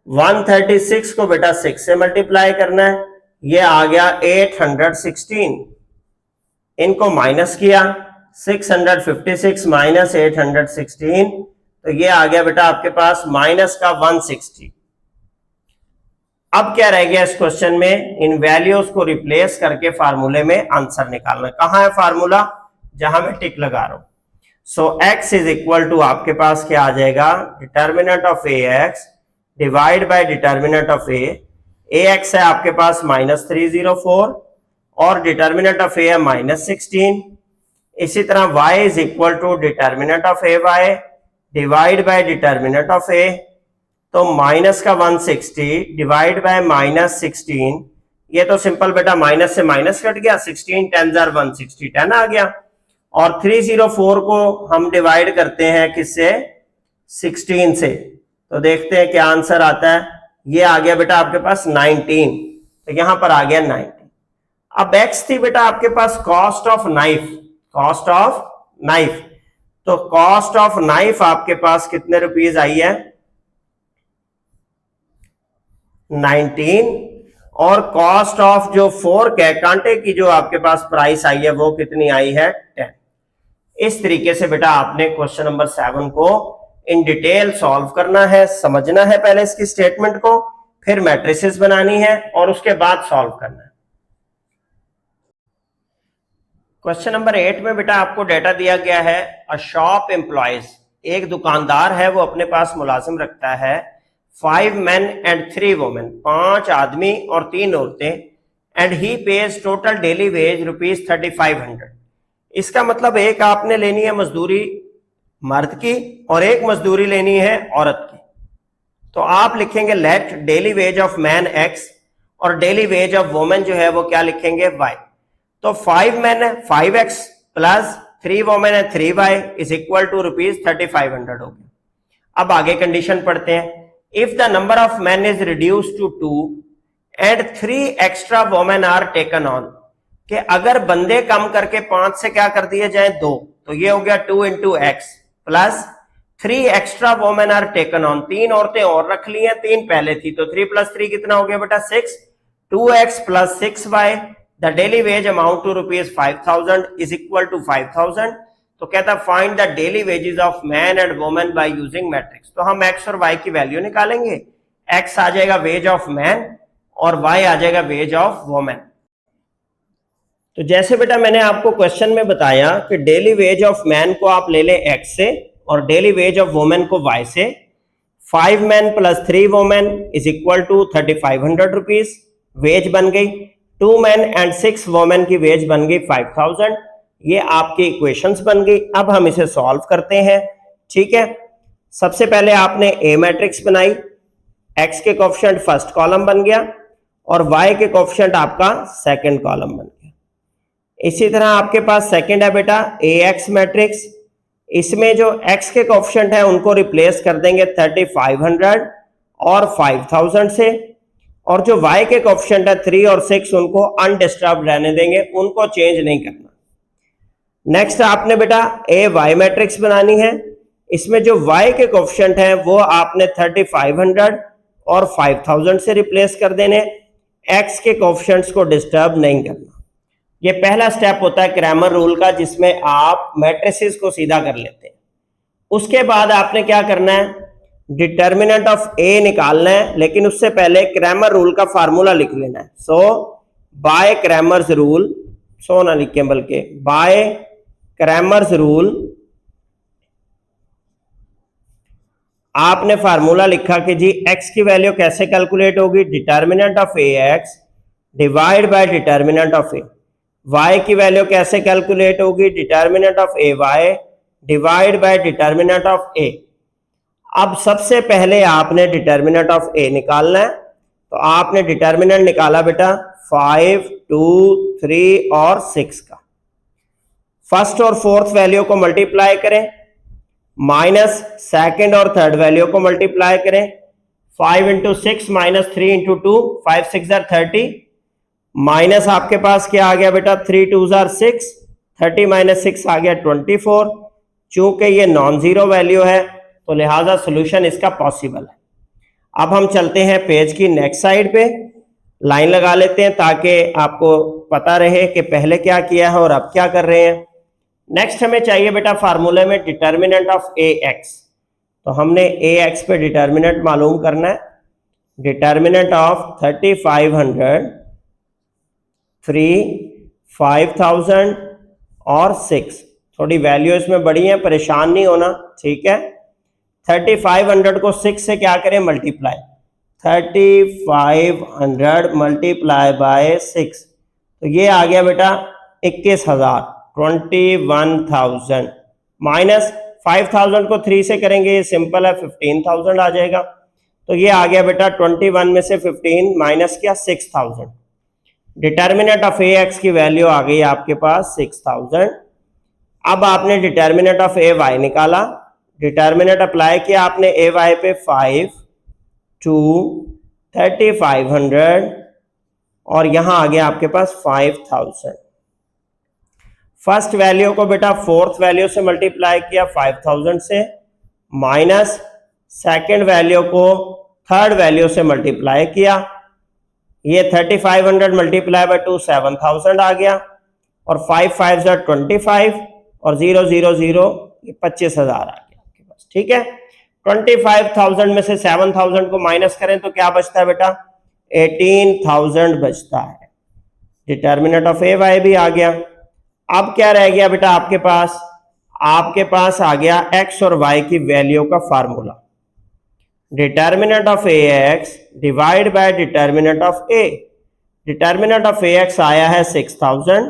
Speaker 1: 136 को बेटा 6 से मल्टीप्लाई करना है, ये आ गया 816। इनको माइनस किया, 656 माइनस 816, तो ये आ गया बेटा आपके पास माइनस का 160। अब क्या रह गया इस क्वेश्चन में, इन वैल्यूज को रिप्लेस करके फार्मूले में आंसर निकालना। कहां है फार्मूला, जहां मैं टिक लगा रहा हूं। सो x इज इक्वल टू आपके पास क्या आ जाएगा, determinant of A X divide by determinant of A x है आपके पास माइनस 304 और डिटर्मिनेंट ऑफ ए है माइनस 16। इसी तरह y is equal to determinant of A Y divide by determinant of A, तो माइनस का 160 डिवाइड बाय माइनस 16, ये तो सिंपल बेटा माइनस से माइनस कट गया, 16 10 160, 10 आ गया। और 304 को हम डिवाइड करते हैं किससे, 16 से, तो देखते हैं क्या आंसर आता है। ये आ गया बेटा आपके पास 19, तो यहां पर आ गया 19। अब x थी बेटा आपके पास कॉस्ट ऑफ नाइफ, तो कॉस्ट ऑफ नाइफ आपके पास कितने रुपीज आई है, 19, और कॉस्ट ऑफ जो फोर्क है, कांटे की जो आपके पास प्राइस आई है वो कितनी आई है, 10। इस तरीके से बेटा आपने क्वेश्चन नंबर 7 को इन डिटेल सॉल्व करना है, समझना है पहले इसकी स्टेटमेंट को, फिर मैट्रिसेस बनानी है और उसके बाद सॉल्व करना है। क्वेश्चन नंबर 8 में बेटा आपको डेटा दिया गया है, अ शॉप एम्प्लॉयज, एक दुकानदार है वो अपने पास मुलाजिम रखता है 5 men and 3 women, 5 आदमी और 3 औरतें, and he page total daily veg ₹3500। इसका मतलब एक आपने लेनी है मजदूरी मर्द की और एक मजदूरी लेनी है औरत की। तो आप लिखेंगे let daily wage of man X और डेली वेज ऑफ वुमेन जो है वो क्या लिखेंगे वाई। तो 5 मैन है 5x प्लस 3 वुमेन है 3y इज इक्वल टू ₹3500 हो गया। अब आगे कंडीशन पढ़ते हैं। If the number of man is reduce to 2 and 3 extra women are taken on, कि अगर बंदे कम करके 5 से क्या कर दिए जाए 2, तो ये हो गया 2 into X plus 3 extra women are taken on, 3 औरतें और रख ली हैं, 3 पहले थी, तो 3 प्लस 3 कितना हो गया बेटा 6, 2x plus 6y the daily wage amount to ₹5000 is equal to 5000। तो कहता find the daily wages of man and women by using matrix. तो हम x और y की वैल्यू निकालेंगे। x आ जाएगा वेज ऑफ मैन और y आ जाएगा वेज ऑफ वुमेन। तो जैसे बेटा मैंने आपको क्वेश्चन में बताया कि डेली वेज ऑफ मैन को आप ले लें x से और डेली वेज ऑफ वुमेन को y से। 5 man plus 3 women is equal to ₹3500 wage बन गई। 2 मैन एंड 6 वुमेन की वेज बन गई 5000। ये आपकी इक्वेशंस बन गई। अब हम इसे सॉल्व करते हैं। ठीक है, सबसे पहले आपने ए मैट्रिक्स बनाई, x के कोएफिशिएंट फर्स्ट कॉलम बन गया और y के कोएफिशिएंट आपका सेकंड कॉलम बन गया। इसी तरह आपके पास सेकंड है बेटा ax मैट्रिक्स। इसमें जो x के कोएफिशिएंट है उनको रिप्लेस कर देंगे 3500 और 5000 से, और जो y के कोएफिशिएंट है 3 और 6 उनको अनडिस्टर्ब रहने देंगे, उनको चेंज नहीं करना। नेक्स्ट आपने बेटा ए वाई मैट्रिक्स बनानी है। इसमें जो y के कोएफिशिएंट है वो आपने 3500 और 5000 से रिप्लेस कर देने, x के कोएफिशिएंट्स को डिस्टर्ब नहीं करना। ये पहला स्टेप होता है क्रैमर रूल का, जिसमें आप मैट्रिसेस को सीधा कर लेते हैं। उसके बाद आपने क्या करना है, डिटर्मिनेंट ऑफ ए निकालना है, लेकिन उससे पहले क्रैमर रूल का फार्मूला लिख लेना है। So by Cramer's rule, so ना लिखें बल्कि बाय क्रैमर्स रूल आपने फार्मूला लिखा कि जी x की वैल्यू कैसे कैलकुलेट होगी, determinant of A X divide by determinant of A. y की वैल्यू कैसे कैलकुलेट होगी, determinant of A Y divide by determinant of A. अब सबसे पहले आपने डिटर्मिनेंट ऑफ ए निकालना है। तो आपने डिटर्मिनेंट निकाला बेटा 5, 2, 3 और 6 का। फर्स्ट और फोर्थ वैल्यू को मल्टीप्लाई करें, माइनस सेकंड और थर्ड वैल्यू को मल्टीप्लाई करें। 5 इंटू 6 माइनस 3 इंटू 2, 5 6 30, माइनस आपके पास क्या आ गया बेटा 3 2 6, 30 माइनस 6 आ गया 24। चूंकि ये नॉन जीरो वैल्यू है तो लिहाजा सोल्यूशन इसका पॉसिबल है। अब हम चलते हैं पेज की नेक्स्ट साइड पे, लाइन लगा लेते हैं ताकि आपको पता रहे कि पहले क्या किया है और अब क्या कर रहे हैं। नेक्स्ट हमें चाहिए बेटा फार्मूले में डिटर्मिनेंट ऑफ ए एक्स। तो हमने ए एक्स पे डिटर्मिनेंट मालूम करना है। डिटर्मिनेंट ऑफ 3500, 3, 5000 और 6। थोड़ी वैल्यू इसमें बड़ी है, परेशान नहीं होना, ठीक है। 3500 को 6 से क्या करें मल्टीप्लाई, 3500 मल्टीप्लाई बाय 6, तो ये आ गया बेटा 21000, 21000 माइनस 5000 को 3 से करेंगे, ये सिंपल है 15000 आ जाएगा। तो ये आ गया बेटा 21 में से 15 माइनस किया 6000। डिटर्मिनेंट ऑफ ए एक्स की वैल्यू आ गई आपके पास 6000। अब आपने डिटर्मिनेंट ऑफ ए वाई निकाला, डिटर्मिनेंट अप्लाई किया आपने ए वाई पे 5, 2, 3500 और यहां आ गया आपके पास 5000। फर्स्ट वैल्यू को बेटा फोर्थ वैल्यू से मल्टीप्लाई किया 5000 से, माइनस सेकेंड वैल्यू को थर्ड वैल्यू से मल्टीप्लाई किया। ये 3500 मल्टीप्लाई बाय 2 7000 आ गया, और 5 5 25 और 0 0 0 ये 25000 आ गया आपके पास, ठीक है। 25000 में से 7000 को माइनस करें तो क्या बचता है बेटा 18000 बचता है। डिटर्मिनेंट ऑफ ए वाई भी आ गया। अब क्या रह गया बेटा आपके पास आ गया एक्स और वाई की वैल्यू का formula. Determinant of A X divide by determinant of A. Determinant of A x आया है 6000,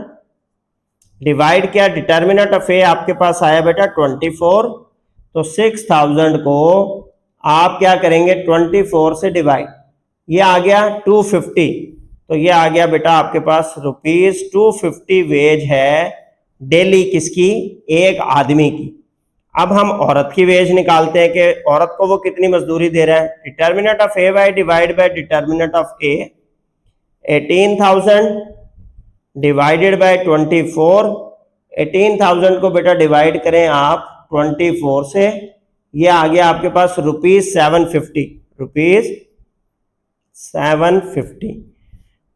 Speaker 1: डिवाइड किया, डिटर्मिनेंट ऑफ ए आपके पास आया बेटा 24, तो 6000 को आप क्या करेंगे 24 से डिवाइड, ये आ गया 250, तो ये आ गया बेटा आपके पास ₹250 वेज है डेली, किसकी, एक आदमी की। अब हम औरत की वेज निकालते हैं कि औरत को वो कितनी मजदूरी दे रहा है। Determinant of A Y divide by determinant of A, 18,000 divided by 24, 18,000 को बेटा डिवाइड करें आप 24 से, ये आ गया आपके पास ₹750।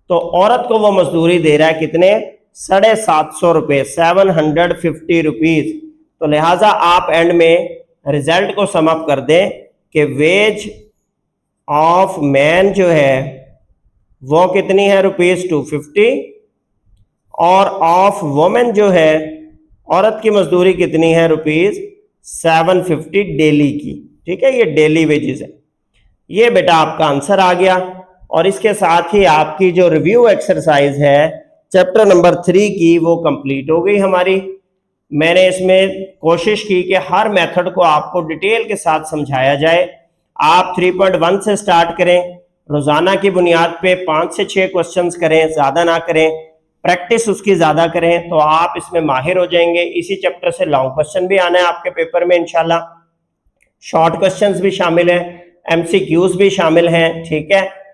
Speaker 1: तो औरत को वो मजदूरी दे रहा है कितने, 750 रुपये, 750 रुपीज। तो लिहाजा आप एंड में रिजल्ट को सम अप कर दें कि वेज ऑफ मैन जो है वो कितनी है ₹250, और ऑफ वुमेन जो है औरत की मजदूरी कितनी है ₹750 डेली की। ठीक है, ये डेली वेजेस है। ये बेटा आपका आंसर आ गया। और इसके साथ ही आपकी जो रिव्यू एक्सरसाइज है चैप्टर नंबर 3 की वो कंप्लीट हो गई हमारी। मैंने इसमें कोशिश की कि हर मेथड को आपको डिटेल के साथ समझाया जाए। आप 3.1 से स्टार्ट करें, रोजाना की बुनियाद पे 5 से 6 क्वेश्चंस करें, ज्यादा ना करें, प्रैक्टिस उसकी ज्यादा करें, तो आप इसमें माहिर हो जाएंगे। इसी चैप्टर से लॉन्ग क्वेश्चन भी आना है आपके पेपर में इंशाल्लाह, शॉर्ट क्वेश्चंस भी शामिल है, MCQs भी शामिल हैं। ठीक है,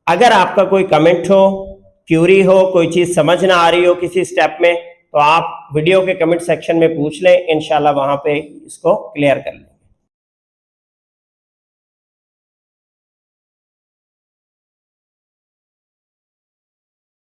Speaker 1: अगर आपका कोई कमेंट हो, क्यूरी हो, कोई चीज समझ ना आ रही हो किसी स्टेप में, तो आप वीडियो के कमेंट सेक्शन में पूछ लें, इंशाल्लाह वहां पे इसको क्लियर कर लें।